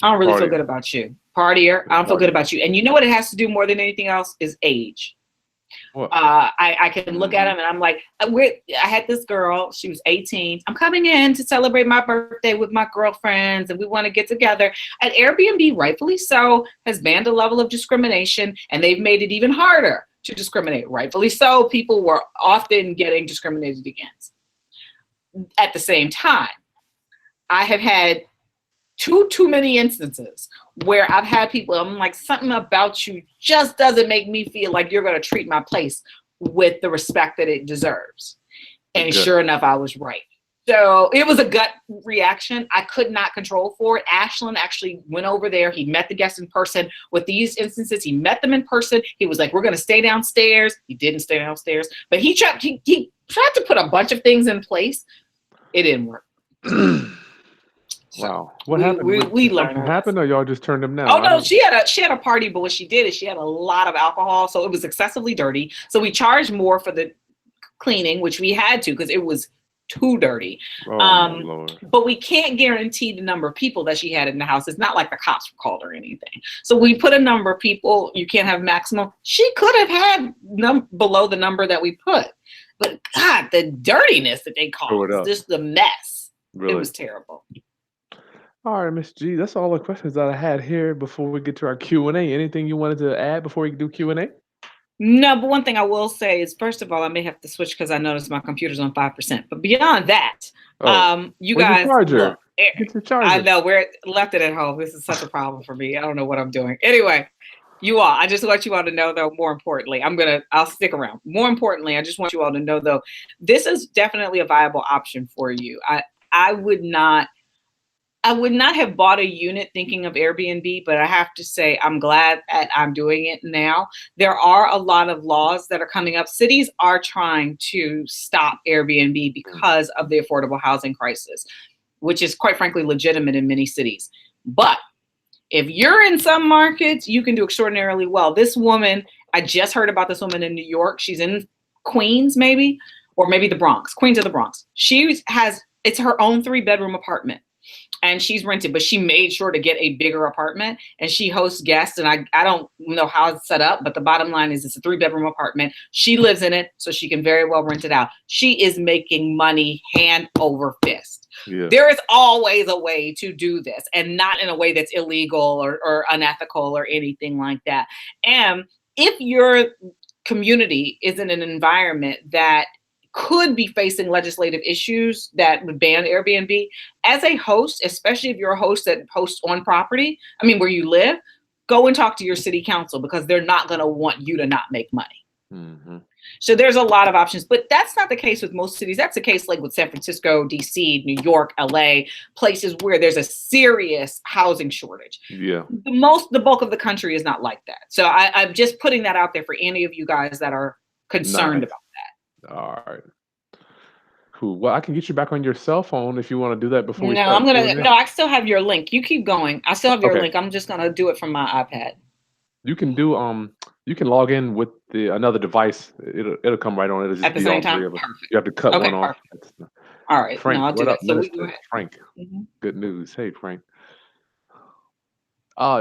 I don't really feel good about you. Partier, I don't feel good about you. And you know what it has to do more than anything else is age. I can look at them and I'm like, I had this girl, she was 18. I'm coming in to celebrate my birthday with my girlfriends and we want to get together. And Airbnb, rightfully so, has banned a level of discrimination and they've made it even harder to discriminate. Rightfully so, people were often getting discriminated against. At the same time, I have had too many instances where I've had people, I'm like, something about you just doesn't make me feel like you're going to treat my place with the respect that it deserves. And sure enough, I was right. So it was a gut reaction. I could not control for it. Ashland actually went over there. He met the guests in person. With these instances, he met them in person. He was like, we're going to stay downstairs. He didn't stay downstairs, but he tried to put a bunch of things in place. It didn't work. Wow. What happened? We learned. What happened, or y'all just turned them down? Oh no, she had a party, but what she did is she had a lot of alcohol, so it was excessively dirty. So we charged more for the cleaning, which we had to because it was too dirty. Lord. But we can't guarantee the number of people that she had in the house. It's not like the cops were called or anything. So we put a number of people. You can't have maximum. She could have had below the number that we put. But God, the dirtiness that they caused, just the mess. Really? It was terrible. All right, Miss G, that's all the questions that I had here before we get to our Q&A. Anything you wanted to add before we do Q&A? No, but one thing I will say is, first of all, I may have to switch because I noticed my computer's on 5%. But beyond that, you guys, look, get your charger. I know we're left it at home. This is such a problem for me. I don't know what I'm doing. Anyway, you all, I just want you all to know, though, more importantly, I'll stick around. More importantly, I just want you all to know, though, this is definitely a viable option for you. I would not have bought a unit thinking of Airbnb, but I have to say I'm glad that I'm doing it now. There are a lot of laws that are coming up. Cities are trying to stop Airbnb because of the affordable housing crisis, which is quite frankly legitimate in many cities. But if you're in some markets, you can do extraordinarily well. This woman, I just heard about this woman in New York. She's in Queens, maybe, or maybe the Bronx, Queens or the Bronx. It's her own 3-bedroom apartment. And she's rented, but she made sure to get a bigger apartment, and she hosts guests. And I don't know how it's set up, but the bottom line is it's a 3-bedroom apartment. She lives in it, so she can very well rent it out. She is making money hand over fist. Yeah. There is always a way to do this, and not in a way that's illegal or unethical or anything like that. And if your community is in an environment that could be facing legislative issues that would ban Airbnb, as a host, especially if you're a host that hosts on property, where you live, go and talk to your city council, because they're not going to want you to not make money. Mm-hmm. So there's a lot of options, but that's not the case with most cities. That's the case like with San Francisco, DC, New York, LA, places where there's a serious housing shortage. Yeah. The bulk of the country is not like that. So I'm just putting that out there for any of you guys that are concerned about that. All right. Cool. Well, I can get you back on your cell phone if you want to do that before we start. I still have your link. You keep going. I still have your link. I'm just going to do it from my iPad. You can do you can log in with another device. It'll come right on. It'll just at the same time. Perfect. You have to cut one off. All right. Frank, I'll do that. So Frank. Mm-hmm. Good news. Hey, Frank.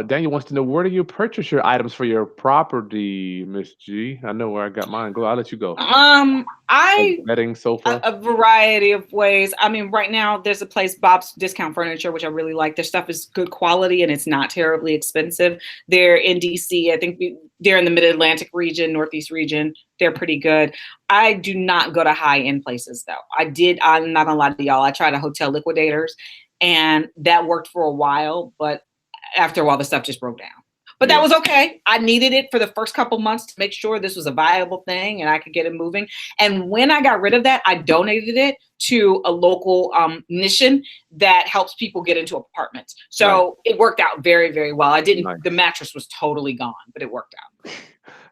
Daniel wants to know, where do you purchase your items for your property, Miss G? I know where I got mine. I'll let you go. Bedding, sofa. A variety of ways. Right now there's a place, Bob's Discount Furniture, which I really like. Their stuff is good quality and it's not terribly expensive. They're in DC. I think they're in the Mid-Atlantic region, Northeast region. They're pretty good. I do not go to high-end places though. I'm not gonna lie to y'all. I tried a Hotel Liquidators and that worked for a while, but after a while, the stuff just broke down. But that was okay. I needed it for the first couple months to make sure this was a viable thing and I could get it moving. And when I got rid of that, I donated it to a local mission that helps people get into apartments. So it worked out very, very well. The mattress was totally gone, but it worked out.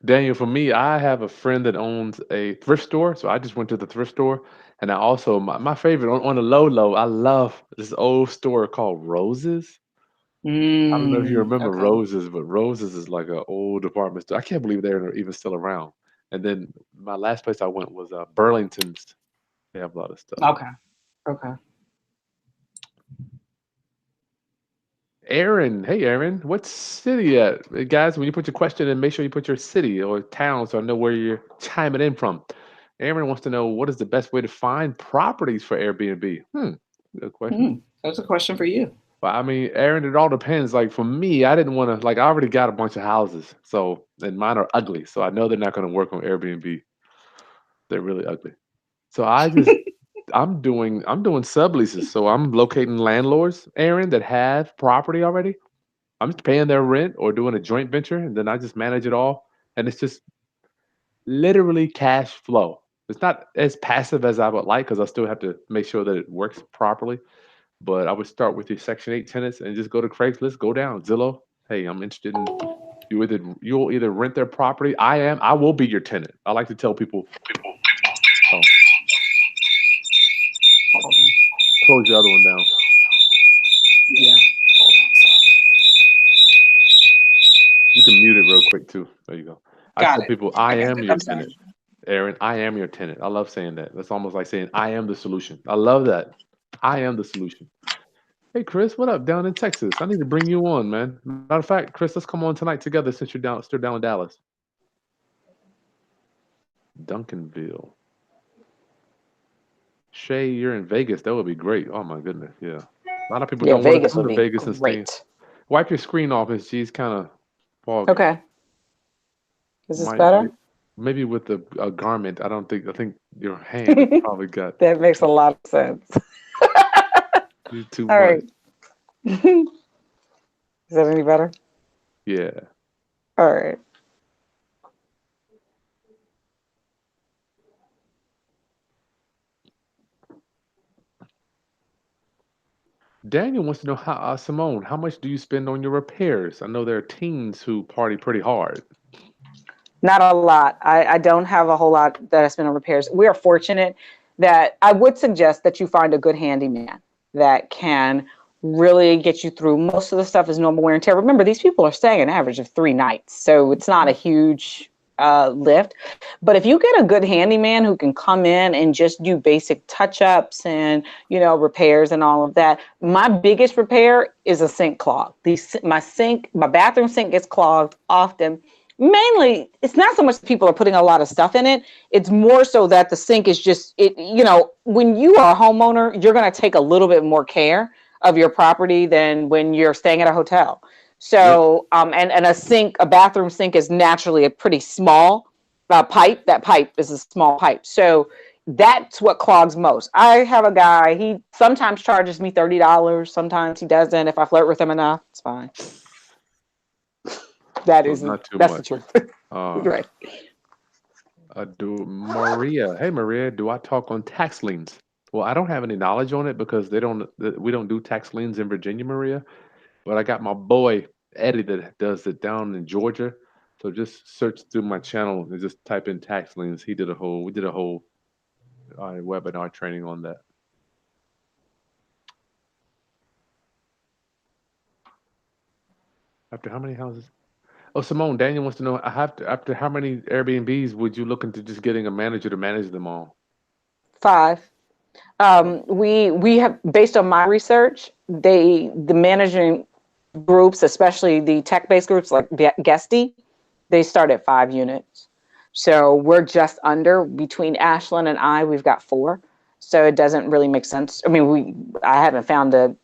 Daniel, for me, I have a friend that owns a thrift store. So I just went to the thrift store. And I also, my favorite on the low, I love this old store called Roses. I don't know if you remember Roses, but Roses is like an old department store. I can't believe they're even still around. And then my last place I went was Burlington's. They have a lot of stuff. Okay. Aaron, hey Aaron, what city at? Guys, when you put your question in, make sure you put your city or town so I know where you're chiming in from. Aaron wants to know, what is the best way to find properties for Airbnb? Good question. That's a question for you. But Aaron, it all depends. Like for me, I didn't want to, I already got a bunch of houses. And mine are ugly. So I know they're not going to work on Airbnb. They're really ugly. So I just, I'm doing subleases. So I'm locating landlords, Aaron, that have property already. I'm just paying their rent or doing a joint venture, and then I just manage it all. And it's just literally cash flow. It's not as passive as I would like because I still have to make sure that it works properly. But I would start with your Section 8 tenants and just go to Craigslist, go down Zillow. Hey, I'm interested in you'll either rent their property. I will be your tenant. I like to tell people, oh, close the other one down. Yeah. Hold on, sorry. You can mute it real quick too. There you go. I tell people, I am your tenant. Aaron, I am your tenant. I love saying that. That's almost like saying I am the solution. I love that. I am the solution. Hey Chris, what up down in Texas? I need to bring you on, man. Matter of fact, Chris, let's come on tonight together since you're still down in Dallas. Duncanville. Shay, you're in Vegas. That would be great. Oh my goodness, yeah. A lot of people don't want to come to Vegas and stay. Wipe your screen off, and she's kind of foggy. Okay. Is this better? Maybe with a garment. I think your hand probably got. That makes a lot of sense. Too All much. right. Is that any better? Yeah. All right. Daniel wants to know Simone, how much do you spend on your repairs? I know there are teens who party pretty hard. Not a lot. I don't have a whole lot that I spend on repairs. We are fortunate that I would suggest that you find a good handyman that can really get you through. Most of the stuff is normal wear and tear. Remember, these people are staying an average of 3 nights, so it's not a huge lift. But if you get a good handyman who can come in and just do basic touch-ups and, repairs and all of that. My biggest repair is a sink clog. My bathroom sink gets clogged often. Mainly, it's not so much people are putting a lot of stuff in it. It's more so that the sink is just, when you are a homeowner, you're going to take a little bit more care of your property than when you're staying at a hotel. So, and a bathroom sink is naturally a pretty small pipe. That pipe is a small pipe. So that's what clogs most. I have a guy, he sometimes charges me $30. Sometimes he doesn't. If I flirt with him enough, it's fine. That's much. The truth. Right. Hey Maria, do I talk on tax liens? Well, I don't have any knowledge on it because we don't do tax liens in Virginia, Maria. But I got my boy Eddie that does it down in Georgia. So just search through my channel and just type in tax liens. We did a whole webinar training on that. After how many houses? Oh, Simone, Daniel wants to know, after how many Airbnbs would you look into just getting a manager to manage them all? 5. We have, based on my research, the managing groups, especially the tech-based groups like Guesty, they start at 5 units. So we're just under, between Ashlyn and I, we've got 4. So it doesn't really make sense. I mean, I haven't found a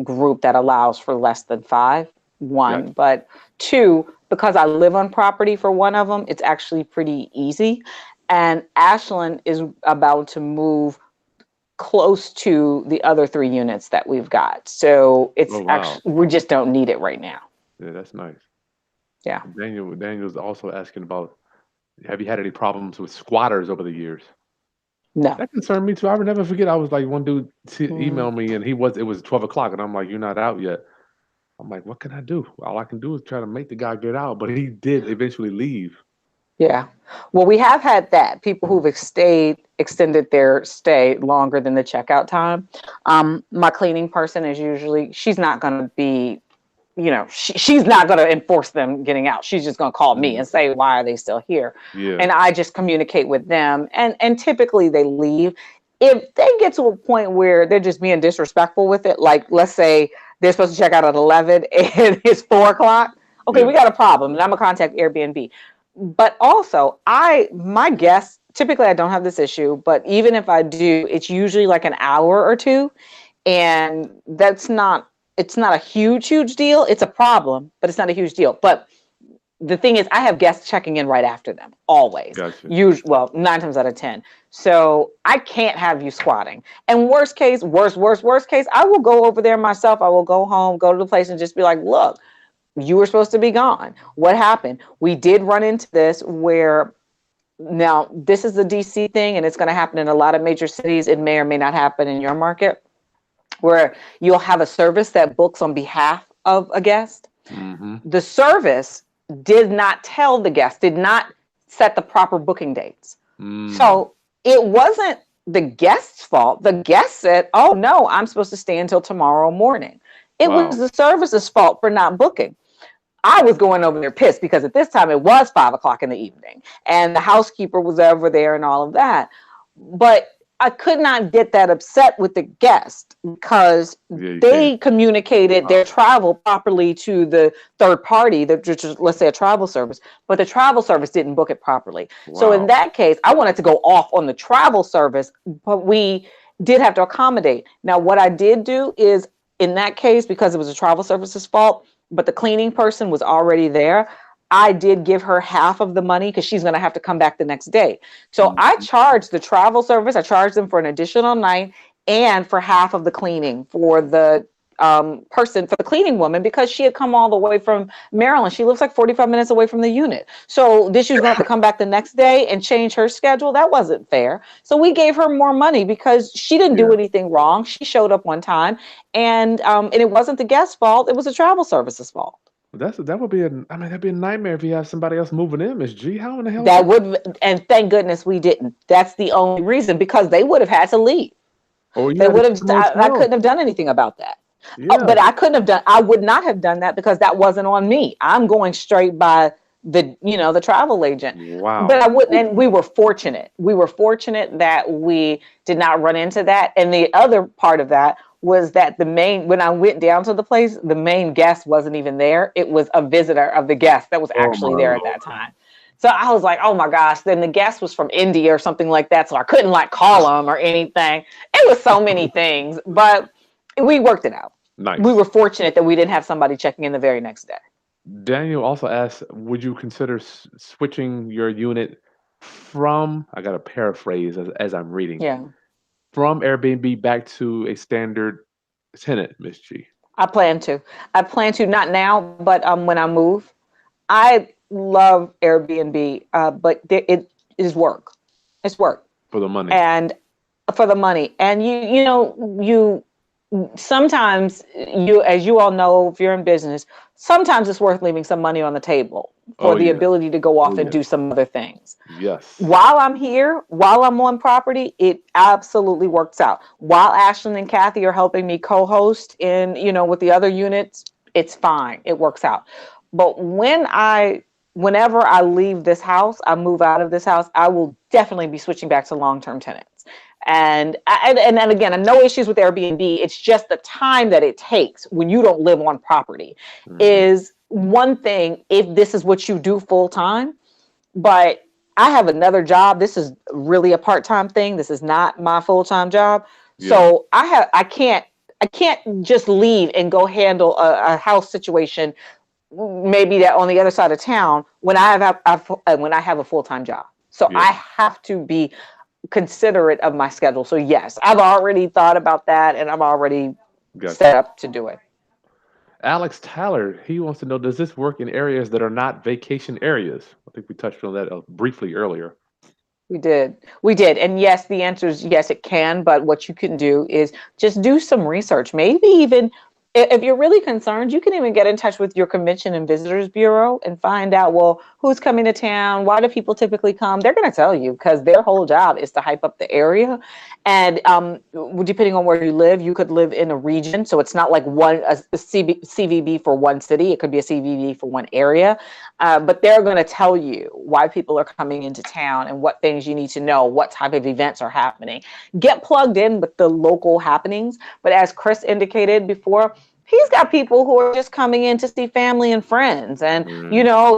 group that allows for less than 5. 1, but 2, because I live on property for one of them, it's actually pretty easy. And Ashlyn is about to move close to the other 3 units that we've got. So it's actually, we just don't need it right now. Yeah, that's nice. Yeah. Daniel's also asking about, have you had any problems with squatters over the years? No. That concerned me too. I would never forget. I was like, one dude emailed me and it was 12 o'clock and I'm like, you're not out yet. I'm like, what can I do? All I can do is try to make the guy get out, but he did eventually leave. Yeah. Well, we have had that. People who've extended their stay longer than the checkout time. My cleaning person is usually, she's not going to be, she's not going to enforce them getting out. She's just going to call me and say, why are they still here? Yeah. And I just communicate with them. And typically they leave. If they get to a point where they're just being disrespectful with it, like let's say they're supposed to check out at 11 and it's 4 o'clock. Okay, we got a problem. And I'm going to contact Airbnb. But also, my guests, typically I don't have this issue, but even if I do, it's usually like an hour or 2. And it's not a huge deal. It's a problem, but it's not a huge deal. But the thing is, I have guests checking in right after them, always. Gotcha. Usually, well, 9 times out of 10. So I can't have you squatting. And worst case, worst case, I will go over there myself. I will go home, go to the place and just be like, look, you were supposed to be gone. What happened? We did run into this where, now this is the DC thing, and it's going to happen in a lot of major cities. It may or may not happen in your market, where you'll have a service that books on behalf of a guest. Mm-hmm. The service did not tell the guest, did not set the proper booking dates. So it wasn't the guest's fault. The guest said, oh no, I'm supposed to stay until tomorrow morning. It was the service's fault for not booking. I was going over there pissed because at this time it was 5 o'clock in the evening and the housekeeper was over there and all of that. But I could not get that upset with the guest because they communicated their travel properly to the third party, let's say a travel service, but the travel service didn't book it properly. So in that case, I wanted to go off on the travel service, but we did have to accommodate. Now, what I did do is, in that case, because it was a travel service's fault, but the cleaning person was already there, I did give her half of the money because she's going to have to come back the next day. So I charged the travel service. I charged them for an additional night and for half of the cleaning for the for the cleaning woman, because she had come all the way from Maryland. She lives like 45 minutes away from the unit. So this, she was going to have to come back the next day and change her schedule. That wasn't fair. So we gave her more money because she didn't do anything wrong. She showed up one time, and it wasn't the guest's fault. It was the travel service's fault. That would be that'd be a nightmare if you have somebody else moving in, Miss G. How in the hell? That would, and thank goodness we didn't. That's the only reason, because they would have had to leave. Oh, they would have. I couldn't have done anything about that. Yeah. Oh, but I would not have done that because that wasn't on me. I'm going straight by the travel agent. Wow. But I wouldn't, and we were fortunate. We were fortunate that we did not run into that. And the other part of that was that when I went down to the place, the main guest wasn't even there. It was a visitor of the guest that was actually there at that time. So I was like, oh my gosh, then the guest was from India or something like that. So I couldn't call him or anything. It was so many things, but we worked it out. Nice. We were fortunate that we didn't have somebody checking in the very next day. Daniel also asked, would you consider switching your unit from, I got to paraphrase as I'm reading, from Airbnb back to a standard tenant, Miss G? I plan to. Not now, but when I move. I love Airbnb, but it is work. It's work. For the money. And for the money. And you sometimes, as you all know, if you're in business, sometimes it's worth leaving some money on the table for the ability to go off and do some other things. Yes. While I'm here, while I'm on property, it absolutely works out. While Ashlyn and Kathy are helping me co-host with the other units, it's fine. It works out. But whenever I leave this house, I move out of this house, I will definitely be switching back to long-term tenants. And again, no issues with Airbnb. It's just the time that it takes when you don't live on property is one thing if this is what you do full time. But I have another job. This is really a part-time thing. This is not my full-time job. Yeah. So I can't just leave and go handle a house situation, maybe that on the other side of town, when I have a full-time job. So I have to be considerate of my schedule. So yes, I've already thought about that, and I'm already set up to do it. Alex Tyler, he wants to know, does this work in areas that are not vacation areas? I think we touched on that briefly earlier. We did. And yes, the answer is yes, it can. But what you can do is just do some research. Maybe even if you're really concerned, you can even get in touch with your Convention and Visitors Bureau and find out, well, who's coming to town? Why do people typically come? They're going to tell you, because their whole job is to hype up the area. And depending on where you live, you could live in a region. So it's not like a CVB for one city. It could be a CVB for one area. But they're going to tell you why people are coming into town and what things you need to know, what type of events are happening. Get plugged in with the local happenings. But as Chris indicated before, he's got people who are just coming in to see family and friends and,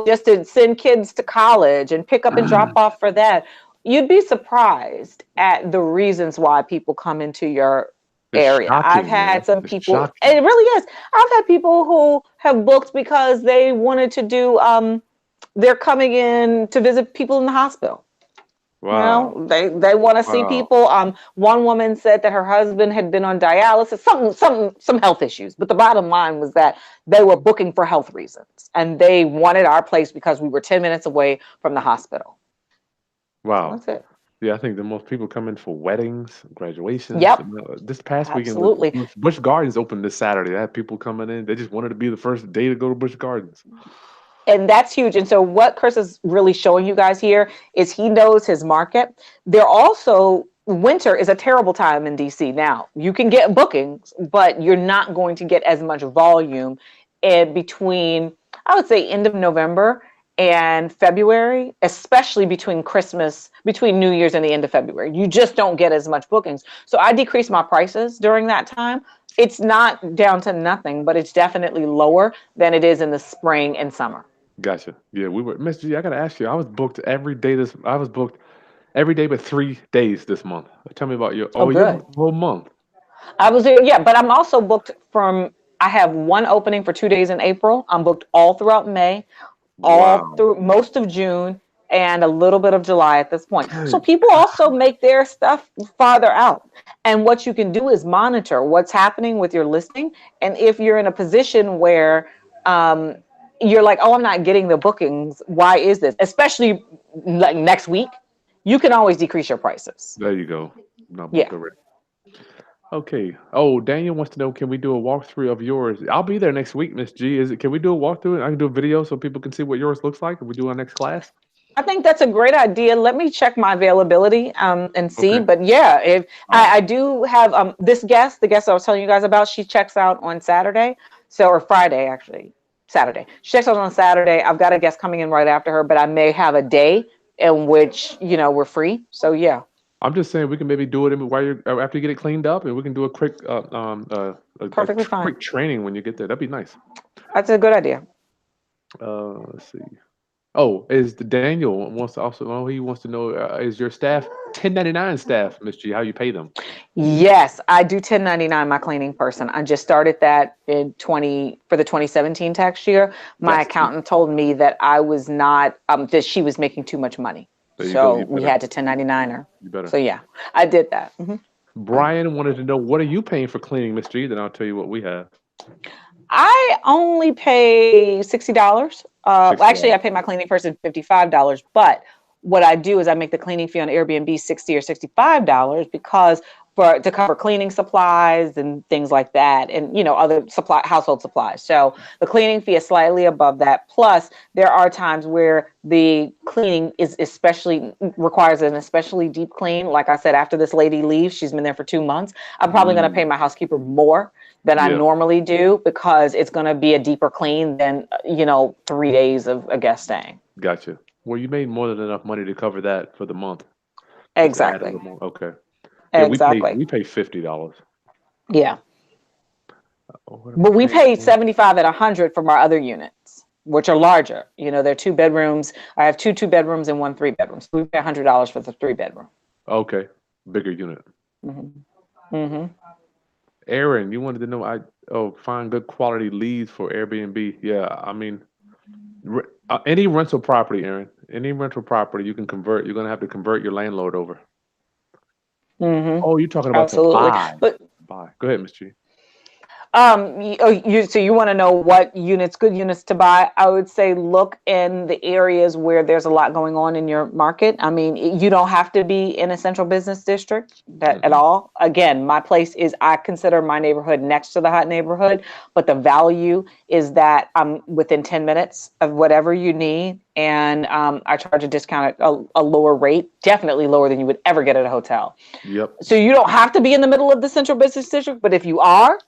just to send kids to college and pick up and drop off for that. You'd be surprised at the reasons why people come into your area. I've had some people, and it really is. I've had people who have booked because they wanted to do they're coming in to visit people in the hospital. Wow. You know, they want to see people. One woman said that her husband had been on dialysis, some health issues. But the bottom line was that they were booking for health reasons, and they wanted our place because we were 10 minutes away from the hospital. Wow. So that's it. Yeah, I think the most people come in for weddings, graduations. Yep. This past Absolutely. weekend, Busch Gardens opened this Saturday. I had people coming in. They just wanted to be the first day to go to Busch Gardens. And that's huge. And so what Chris is really showing you guys here is he knows his market. Winter is a terrible time in DC. Now, you can get bookings, but you're not going to get as much volume between, I would say, end of November and February, especially between New Year's and the end of February. You just don't get as much bookings. So I decreased my prices during that time. It's not down to nothing, but it's definitely lower than it is in the spring and summer. Gotcha. Yeah, Miss G, I gotta ask you. I was booked every day but 3 days this month. Tell me about your Good. whole month. I was there, yeah, but I'm also booked I have one opening for 2 days in April. I'm booked all throughout May, all through most of June, and a little bit of July at this point. So people also make their stuff farther out. And what you can do is monitor what's happening with your listing. And if you're in a position where you're like, oh, I'm not getting the bookings, why is this? Especially like next week, you can always decrease your prices. There you go. Yeah. Okay. Oh, Daniel wants to know, can we do a walkthrough of yours? I'll be there next week, Miss G. Can we do a walkthrough? I can do a video so people can see what yours looks like if we do our next class. I think that's a great idea. Let me check my availability and see. Okay. But yeah, if I do have the guest I was telling you guys about, she checks out on Saturday. Or Friday, actually. Saturday. She checks out on Saturday. I've got a guest coming in right after her, but I may have a day in which, we're free. So yeah. I'm just saying we can maybe do it after you get it cleaned up, and we can do a quick Perfectly fine. quick training when you get there. That'd be nice. That's a good idea. Let's see. Oh, Daniel wants to know, is your staff 1099 staff, Miss G? How you pay them? Yes, I do 1099, my cleaning person. I just started that for the 2017 tax year. My accountant told me that I was not, that she was making too much money. So we had to 1099 her. You better. So yeah, I did that. Mm-hmm. Brian wanted to know, what are you paying for cleaning, Miss G? Then I'll tell you what we have. I only pay $60. Actually, I pay my cleaning person $55. But what I do is I make the cleaning fee on Airbnb $60 or $65 because to cover cleaning supplies and things like that, and other household supplies. So the cleaning fee is slightly above that. Plus, there are times where the cleaning requires an especially deep clean. Like I said, after this lady leaves, she's been there for 2 months. I'm probably going to pay my housekeeper more than I normally do because it's going to be a deeper clean than 3 days of a guest staying. Gotcha. Well, you made more than enough money to cover that for the month. Exactly. Okay. Yeah, exactly. We pay $50. Yeah. But we pay 75 and 100 from our other units, which are larger. They're 2 bedrooms. I have two bedrooms and 1 3-bedroom. So we pay $100 for the 3-bedroom. Okay. Bigger unit. Mm-hmm. Mm-hmm. Aaron, you wanted to know, find good quality leads for Airbnb. Yeah, I mean, any rental property, Aaron, any rental property you can convert, you're going to have to convert your landlord over. Mm-hmm. Oh, you're talking about absolutely. Buy. Go ahead, Ms. G. So you want to know what good units to buy? I would say look in the areas where there's a lot going on in your market. I mean, you don't have to be in a central business district at all. Again, my place I consider my neighborhood next to the hot neighborhood, but the value is that I'm within 10 minutes of whatever you need. And I charge a discount at a lower rate, definitely lower than you would ever get at a hotel. Yep. So you don't have to be in the middle of the central business district, but if you are,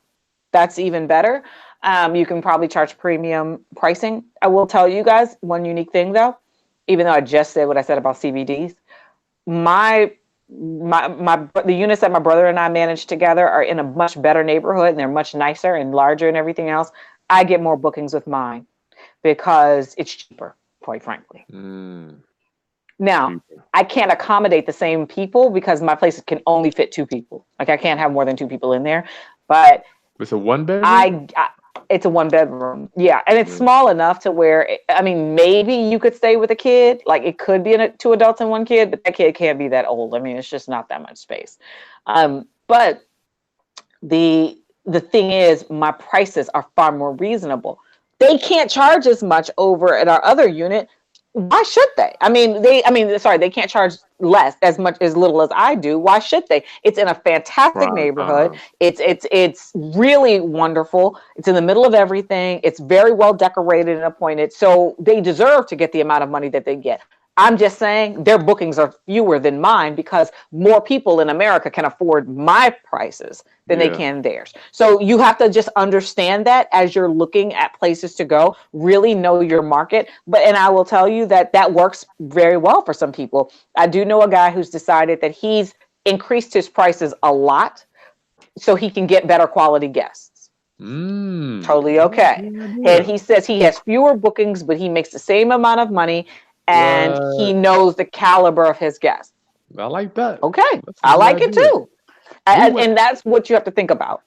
that's even better. You can probably charge premium pricing. I will tell you guys one unique thing though, even though I just said what I said about CBDs, the units that my brother and I manage together are in a much better neighborhood and they're much nicer and larger and everything else. I get more bookings with mine because it's cheaper, quite frankly. Now, I can't accommodate the same people because my place can only fit 2 people. Like I can't have more than 2 people in there, but it's a 1-bedroom? It's a 1-bedroom. Yeah. And it's small enough to where, I mean, maybe you could stay with a kid. Like it could be 2 adults and 1 kid, but that kid can't be that old. I mean, it's just not that much space. But the thing is, my prices are far more reasonable. They can't charge as much over at our other unit. Why should they? They can't charge as little as I do. Why should they? It's in a fantastic neighborhood. It's really wonderful. It's in the middle of everything. It's very well decorated and appointed. So they deserve to get the amount of money that they get. I'm just saying their bookings are fewer than mine because more people in America can afford my prices than they can theirs. So you have to just understand that as you're looking at places to go, really know your market. And I will tell you that works very well for some people. I do know a guy who's decided that he's increased his prices a lot so he can get better quality guests. Totally okay. And he says he has fewer bookings, but he makes the same amount of money. And he knows the caliber of his guests. I like that. Okay. I like it too. And that's what you have to think about.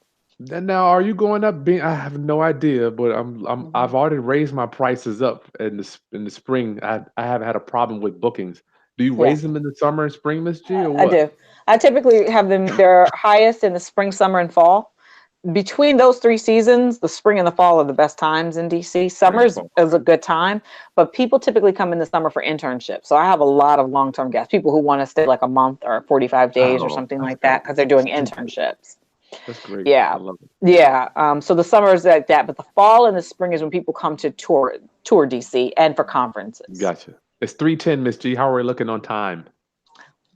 And now, are you going up? I have no idea, but I've already raised my prices up in the spring. I haven't had a problem with bookings. Do you raise them in the summer and spring, Miss G? Or what? I do. I typically have them their highest in the spring, summer, and fall. Between those 3 seasons, the spring and the fall are the best times in DC. Summer is a good time, but people typically come in the summer for internships. So I have a lot of long-term guests, people who want to stay like a month or 45 days or something like that because they're doing internships. That's great. Yeah. I love it. Yeah. So the summer is like that, but the fall and the spring is when people come to tour DC and for conferences. Gotcha. It's 3:10, Miss G. How are we looking on time?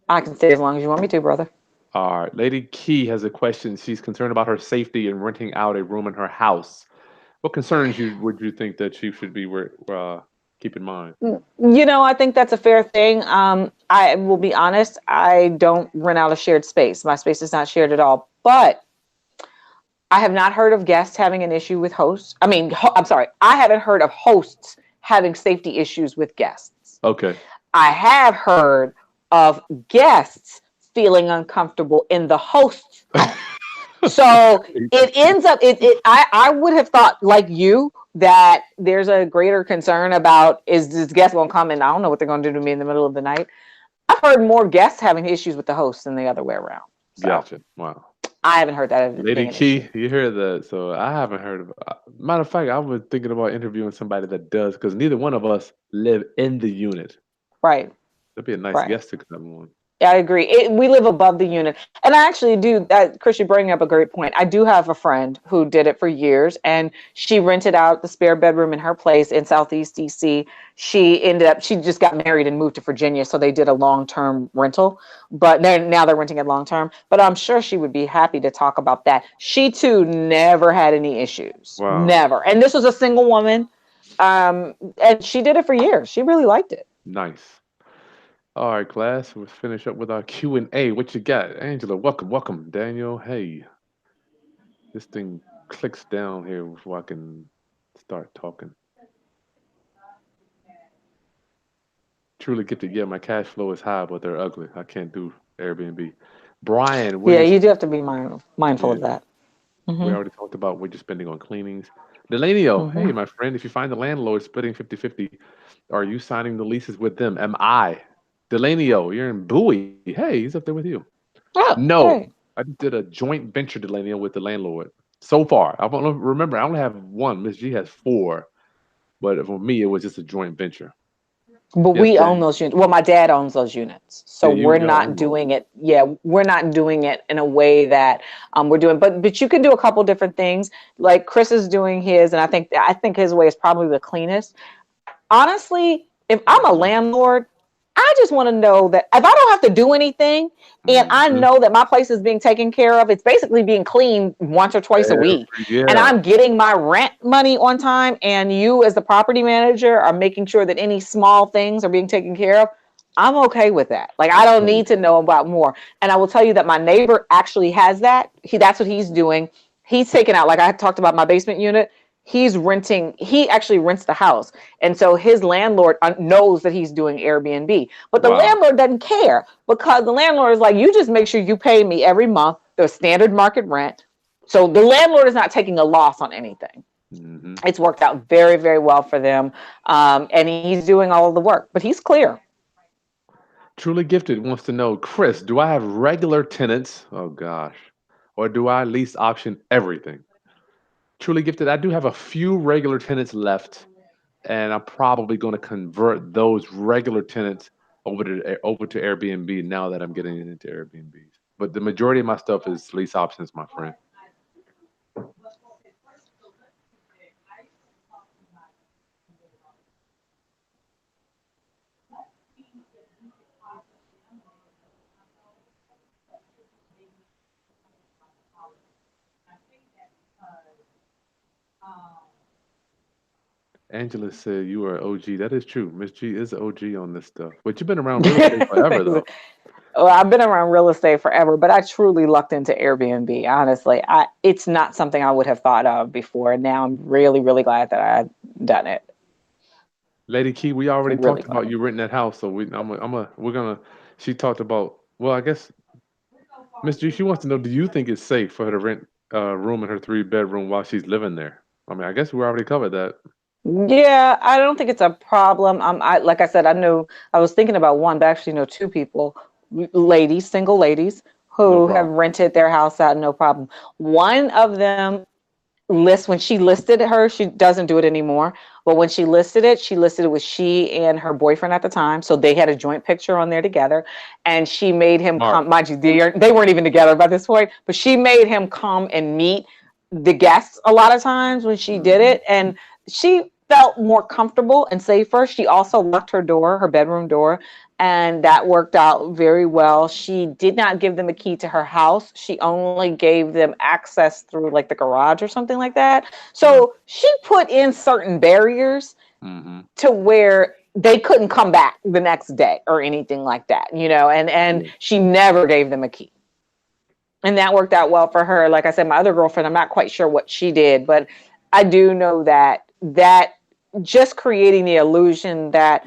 I can stay as long as you want me to, brother. All right. Lady Key has a question. She's concerned about her safety and renting out a room in her house. What concerns would you think that she should be keep in mind? I think that's a fair thing. I will be honest. I don't rent out a shared space. My space is not shared at all. But I have not heard of guests having an issue with hosts. I'm sorry. I haven't heard of hosts having safety issues with guests. Okay. I have heard of guests feeling uncomfortable in the host's home. So it ends up, I would have thought like you that there's a greater concern about is this guest won't come and I don't know what they're going to do to me in the middle of the night. I've heard more guests having issues with the host than the other way around. So Gotcha. Wow. I haven't heard that. Lady Key, you hear that? So I haven't heard of it. Matter of fact, I was thinking about interviewing somebody that does because neither one of us live in the unit. Right. That'd be a nice guest to come on. Yeah, I agree. We live above the unit. And I actually do, Chris, you're bringing up a great point. I do have a friend who did it for years, and she rented out the spare bedroom in her place in Southeast DC. She just got married and moved to Virginia, so they did a long-term rental. But now they're renting it long-term. But I'm sure she would be happy to talk about that. She, too, never had any issues. Wow. Never. And this was a single woman, and she did it for years. She really liked it. Nice. All right, class. We'll finish up with our Q&A. What you got? Angela, welcome. Daniel, hey. This thing clicks down here before I can start talking. Truly gifted. Yeah, my cash flow is high, but they're ugly. I can't do Airbnb. Brian. You do have to be mindful of that. Mm-hmm. We already talked about what you're spending on cleanings. Delanio, hey, my friend, if you find the landlord splitting 50-50, are you signing the leases with them? Am I? Delanio, you're in Bowie. Hey, he's up there with you. Oh, no, hey. I did a joint venture, Delanio, with the landlord. So far, I don't remember. I only have one. Miss G has 4, but for me, it was just a joint venture. But we own those units. Well, my dad owns those units, so we're not doing it. Yeah, we're not doing it in a way that we're doing. But you can do a couple different things. Like Chris is doing his, and I think his way is probably the cleanest. Honestly, if I'm a landlord, I just want to know that if I don't have to do anything and I know that my place is being taken care of, it's basically being cleaned once or twice a week. Yeah. And I'm getting my rent money on time, and you as the property manager are making sure that any small things are being taken care of, I'm okay with that. Like, I don't need to know about more. And I will tell you that my neighbor actually has that. That's what he's doing. He's taken out, like I talked about my basement unit. He actually rents the house. And so his landlord knows that he's doing Airbnb, but the landlord doesn't care because the landlord is like, you just make sure you pay me every month, the standard market rent. So the landlord is not taking a loss on anything. It's worked out very, very well for them. And he's doing all of the work, but he's clear. Truly Gifted wants to know, Chris, do I have regular tenants? Oh gosh. Or do I lease option everything? Truly Gifted, I do have a few regular tenants left, and I'm probably going to convert those regular tenants over to Airbnb now that I'm getting into Airbnbs. But the majority of my stuff is lease options, my friend. Angela said you are OG. That is true. Miss G is OG on this stuff. But you've been around real estate forever, though. Well, I've been around real estate forever, but I truly lucked into Airbnb. Honestly, it's not something I would have thought of before. And now I'm really, really glad that I've done it. Lady Key, we already talked about you renting that house, so we're gonna. She talked about. Well, I guess Miss G, she wants to know: do you think it's safe for her to rent a room in her 3-bedroom while she's living there? I mean, I guess we already covered that. Yeah, I don't think it's a problem. Like I said, I was thinking about one, but I actually know 2 people, single ladies, who have rented their house out, no problem. One of them when she listed her, she doesn't do it anymore. But when she listed it with she and her boyfriend at the time. So they had a joint picture on there together, and she made him come. Mind you, they weren't even together by this point, but she made him come and meet the guests a lot of times when she did it. And she felt more comfortable and safer. She also locked her bedroom door, and that worked out very well. She did not give them a key to her house. She only gave them access through like the garage or something like that. So she put in certain barriers to where they couldn't come back the next day or anything like that, and she never gave them a key. And that worked out well for her. Like I said, my other girlfriend, I'm not quite sure what she did, but I do know that just creating the illusion that,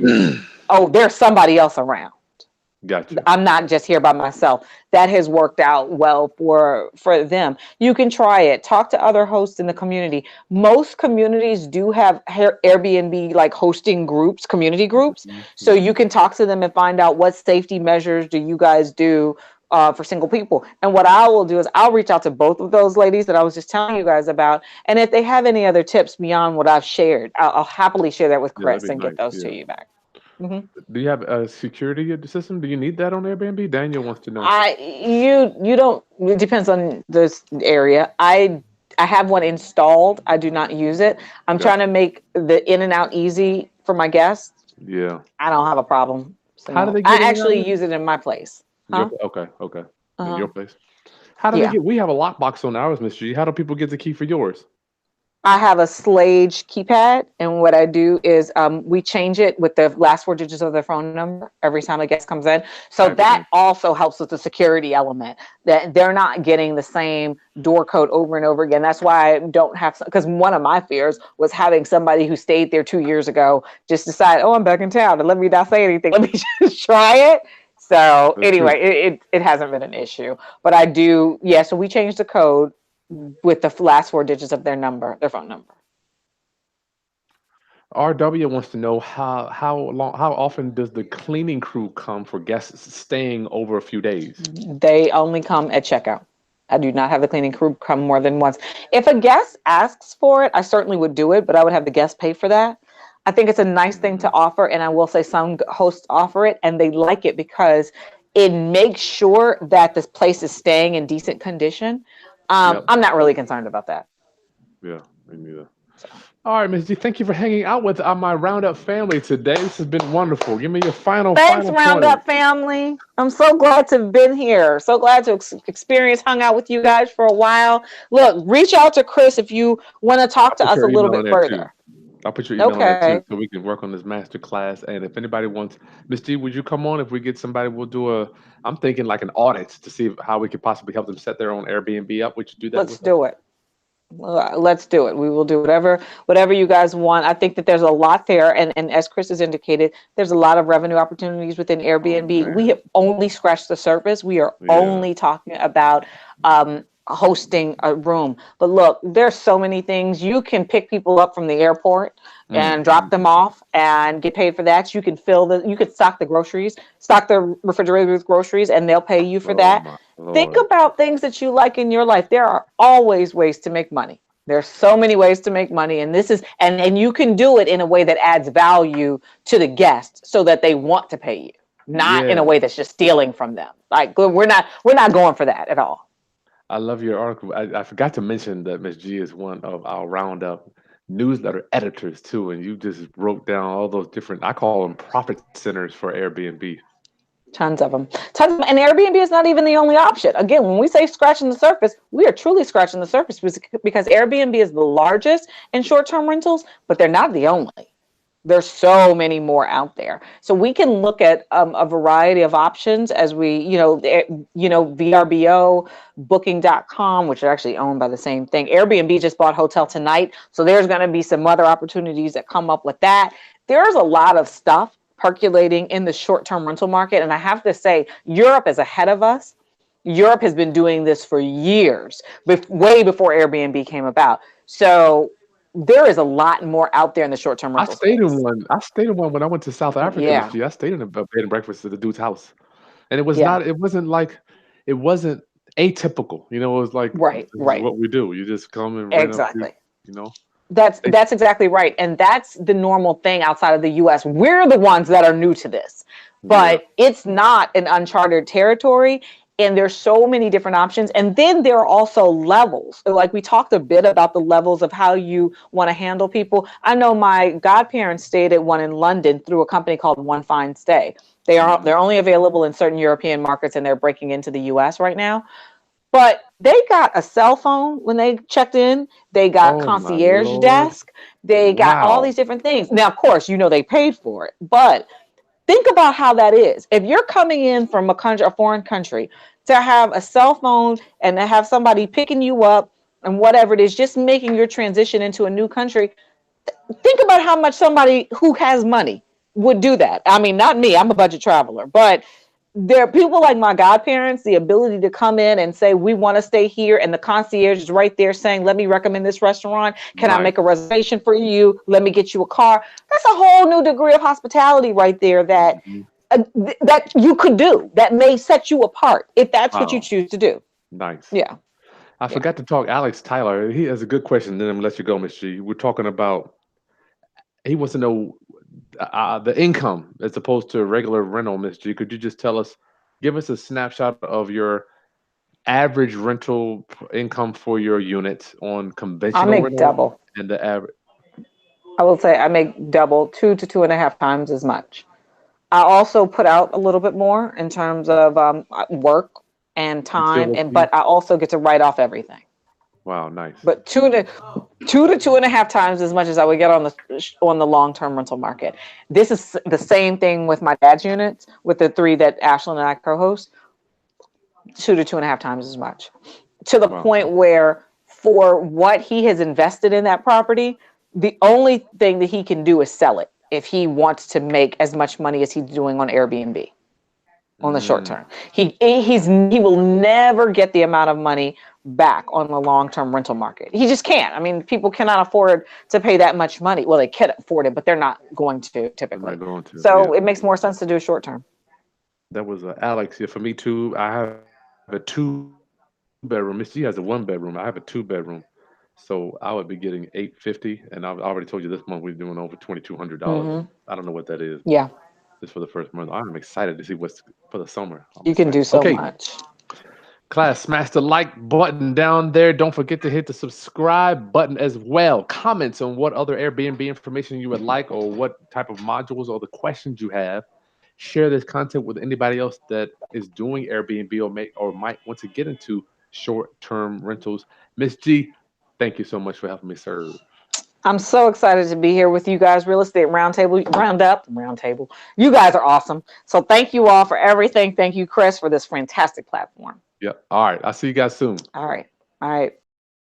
there's somebody else around. Gotcha. I'm not just here by myself. That has worked out well for them. You can try it. Talk to other hosts in the community. Most communities do have Airbnb like hosting groups, community groups. So you can talk to them and find out what safety measures do you guys do for single people. And what I will do is I'll reach out to both of those ladies that I was just telling you guys about. And if they have any other tips beyond what I've shared, I'll happily share that with Chris and get those to you back. Do you have a security system? Do you need that on Airbnb? Daniel wants to know. You don't. It depends on this area. I have one installed. I do not use it. I'm trying to make the in and out easy for my guests. Yeah. I don't have a problem. So How do they get I actually use it in my place. Okay. In your place. How do they get? We have a lockbox on ours, Miss G. How do people get the key for yours? I have a Slage keypad, and what I do is we change it with the last 4 digits of their phone number every time a guest comes in. So that also helps with the security element, that they're not getting the same door code over and over again. That's why I don't have, because one of my fears was having somebody who stayed there 2 years ago just decide, I'm back in town, and let me not say anything. Let me just try it. So anyway, it hasn't been an issue, but I do. Yeah. So we changed the code with the last 4 digits of their phone number. RW wants to know how often does the cleaning crew come for guests staying over a few days? They only come at checkout. I do not have the cleaning crew come more than once. If a guest asks for it, I certainly would do it, but I would have the guest pay for that. I think it's a nice thing to offer, and I will say some hosts offer it, and they like it because it makes sure that this place is staying in decent condition. I'm not really concerned about that. Yeah, me neither. All right, Ms. G, thank you for hanging out with my Roundup family today. This has been wonderful. Give me your final Roundup family. I'm so glad to have been here. So glad to hung out with you guys for a while. Look, reach out to Chris if you want to talk to us a little bit further. I'll put your email on there too, so we can work on this master class. And if anybody wants, Ms. G, would you come on? If we get somebody, we'll do I'm thinking like an audit to see how we could possibly help them set their own Airbnb up. Would you do that? Let's do it. Let's do it. We will do whatever you guys want. I think that there's a lot there. And as Chris has indicated, there's a lot of revenue opportunities within Airbnb. We have only scratched the surface. We are only talking about hosting a room. But look, there's so many things. You can pick people up from the airport and drop them off and get paid for that. You can you could stock the refrigerator with groceries, and they'll pay you for that. Think about things that you like in your life. There are always ways to make money. There's so many ways to make money, and this is and you can do it in a way that adds value to the guest so that they want to pay you, not in a way that's just stealing from them. Like we're not going for that at all. I love your article. I forgot to mention that Ms. G is one of our Roundup newsletter editors too, and you just wrote down all those different, I call them profit centers for Airbnb. Tons of them. And Airbnb is not even the only option. Again, when we say scratching the surface, we are truly scratching the surface because Airbnb is the largest in short-term rentals, but they're not the only. There's so many more out there. So we can look at a variety of options as we, VRBO, Booking.com, which are actually owned by the same thing. Airbnb just bought Hotel Tonight. So there's going to be some other opportunities that come up with that. There's a lot of stuff percolating in the short-term rental market. And I have to say, Europe is ahead of us. Europe has been doing this for years, way before Airbnb came about. So there is a lot more out there in the short-term rental space. I stayed in one when I went to South Africa. Yeah. I stayed in a bed and breakfast at the dude's house. And it wasn't atypical. It was like, right. what we do. You just come and exactly. That's exactly right. And that's the normal thing outside of the US. We're the ones that are new to this, but it's not an uncharted territory. And there's so many different options. And then there are also levels. Like we talked a bit about the levels of how you want to handle people. I know my godparents stayed at one in London through a company called One Fine Stay. They're only available in certain European markets, and they're breaking into the US right now. But they got a cell phone when they checked in. They got concierge desk. They got all these different things. Now, of course, they paid for it. But think about how that is. If you're coming in from a foreign country, to have a cell phone and to have somebody picking you up and whatever it is, just making your transition into a new country. Think about how much somebody who has money would do that. I mean, not me, I'm a budget traveler, but there are people like my godparents, the ability to come in and say, we want to stay here. And the concierge is right there saying, let me recommend this restaurant. Can I make a reservation for you? Let me get you a car. That's a whole new degree of hospitality right there that you could do, that may set you apart if that's what you choose to do. Nice. Yeah. I forgot to talk Alex Tyler. He has a good question. Then I'm gonna let you go, Ms. G. We're talking about, he wants to know the income as opposed to regular rental, Ms. G. Could you just give us a snapshot of your average rental income for your unit on conventional rental? I make double. And the average. I will say I make double, 2 to 2.5 times as much. I also put out a little bit more in terms of work and time, but I also get to write off everything. Wow, nice. But 2 to 2.5 times as much as I would get on the long-term rental market. This is the same thing with my dad's units, with the 3 that Ashlyn and I co-host. 2 to 2.5 times as much, to the point where for what he has invested in that property, the only thing that he can do is sell it if he wants to make as much money as he's doing on Airbnb on the short term. He will never get the amount of money back on the long-term rental market. He just can't. I mean, people cannot afford to pay that much money. Well, they can afford it, but they're not going to typically. It makes more sense to do short term. That was Alex. Yeah, for me too. I have a 2-bedroom. Miss G has a 1-bedroom. I have a 2-bedroom. So I would be getting $850, and I've already told you this month we're doing over $2,200. I don't know what that is. Yeah. Just for the first month. I'm excited to see what's for the summer. You can do so much. Class, smash the like button down there. Don't forget to hit the subscribe button as well. Comments on what other Airbnb information you would like, or what type of modules or the questions you have. Share this content with anybody else that is doing Airbnb or might want to get into short-term rentals. Miss G, thank you so much for helping me serve. I'm so excited to be here with you guys. Real Estate Roundup. You guys are awesome. So thank you all for everything. Thank you, Chris, for this fantastic platform. Yeah. All right. I'll see you guys soon. All right.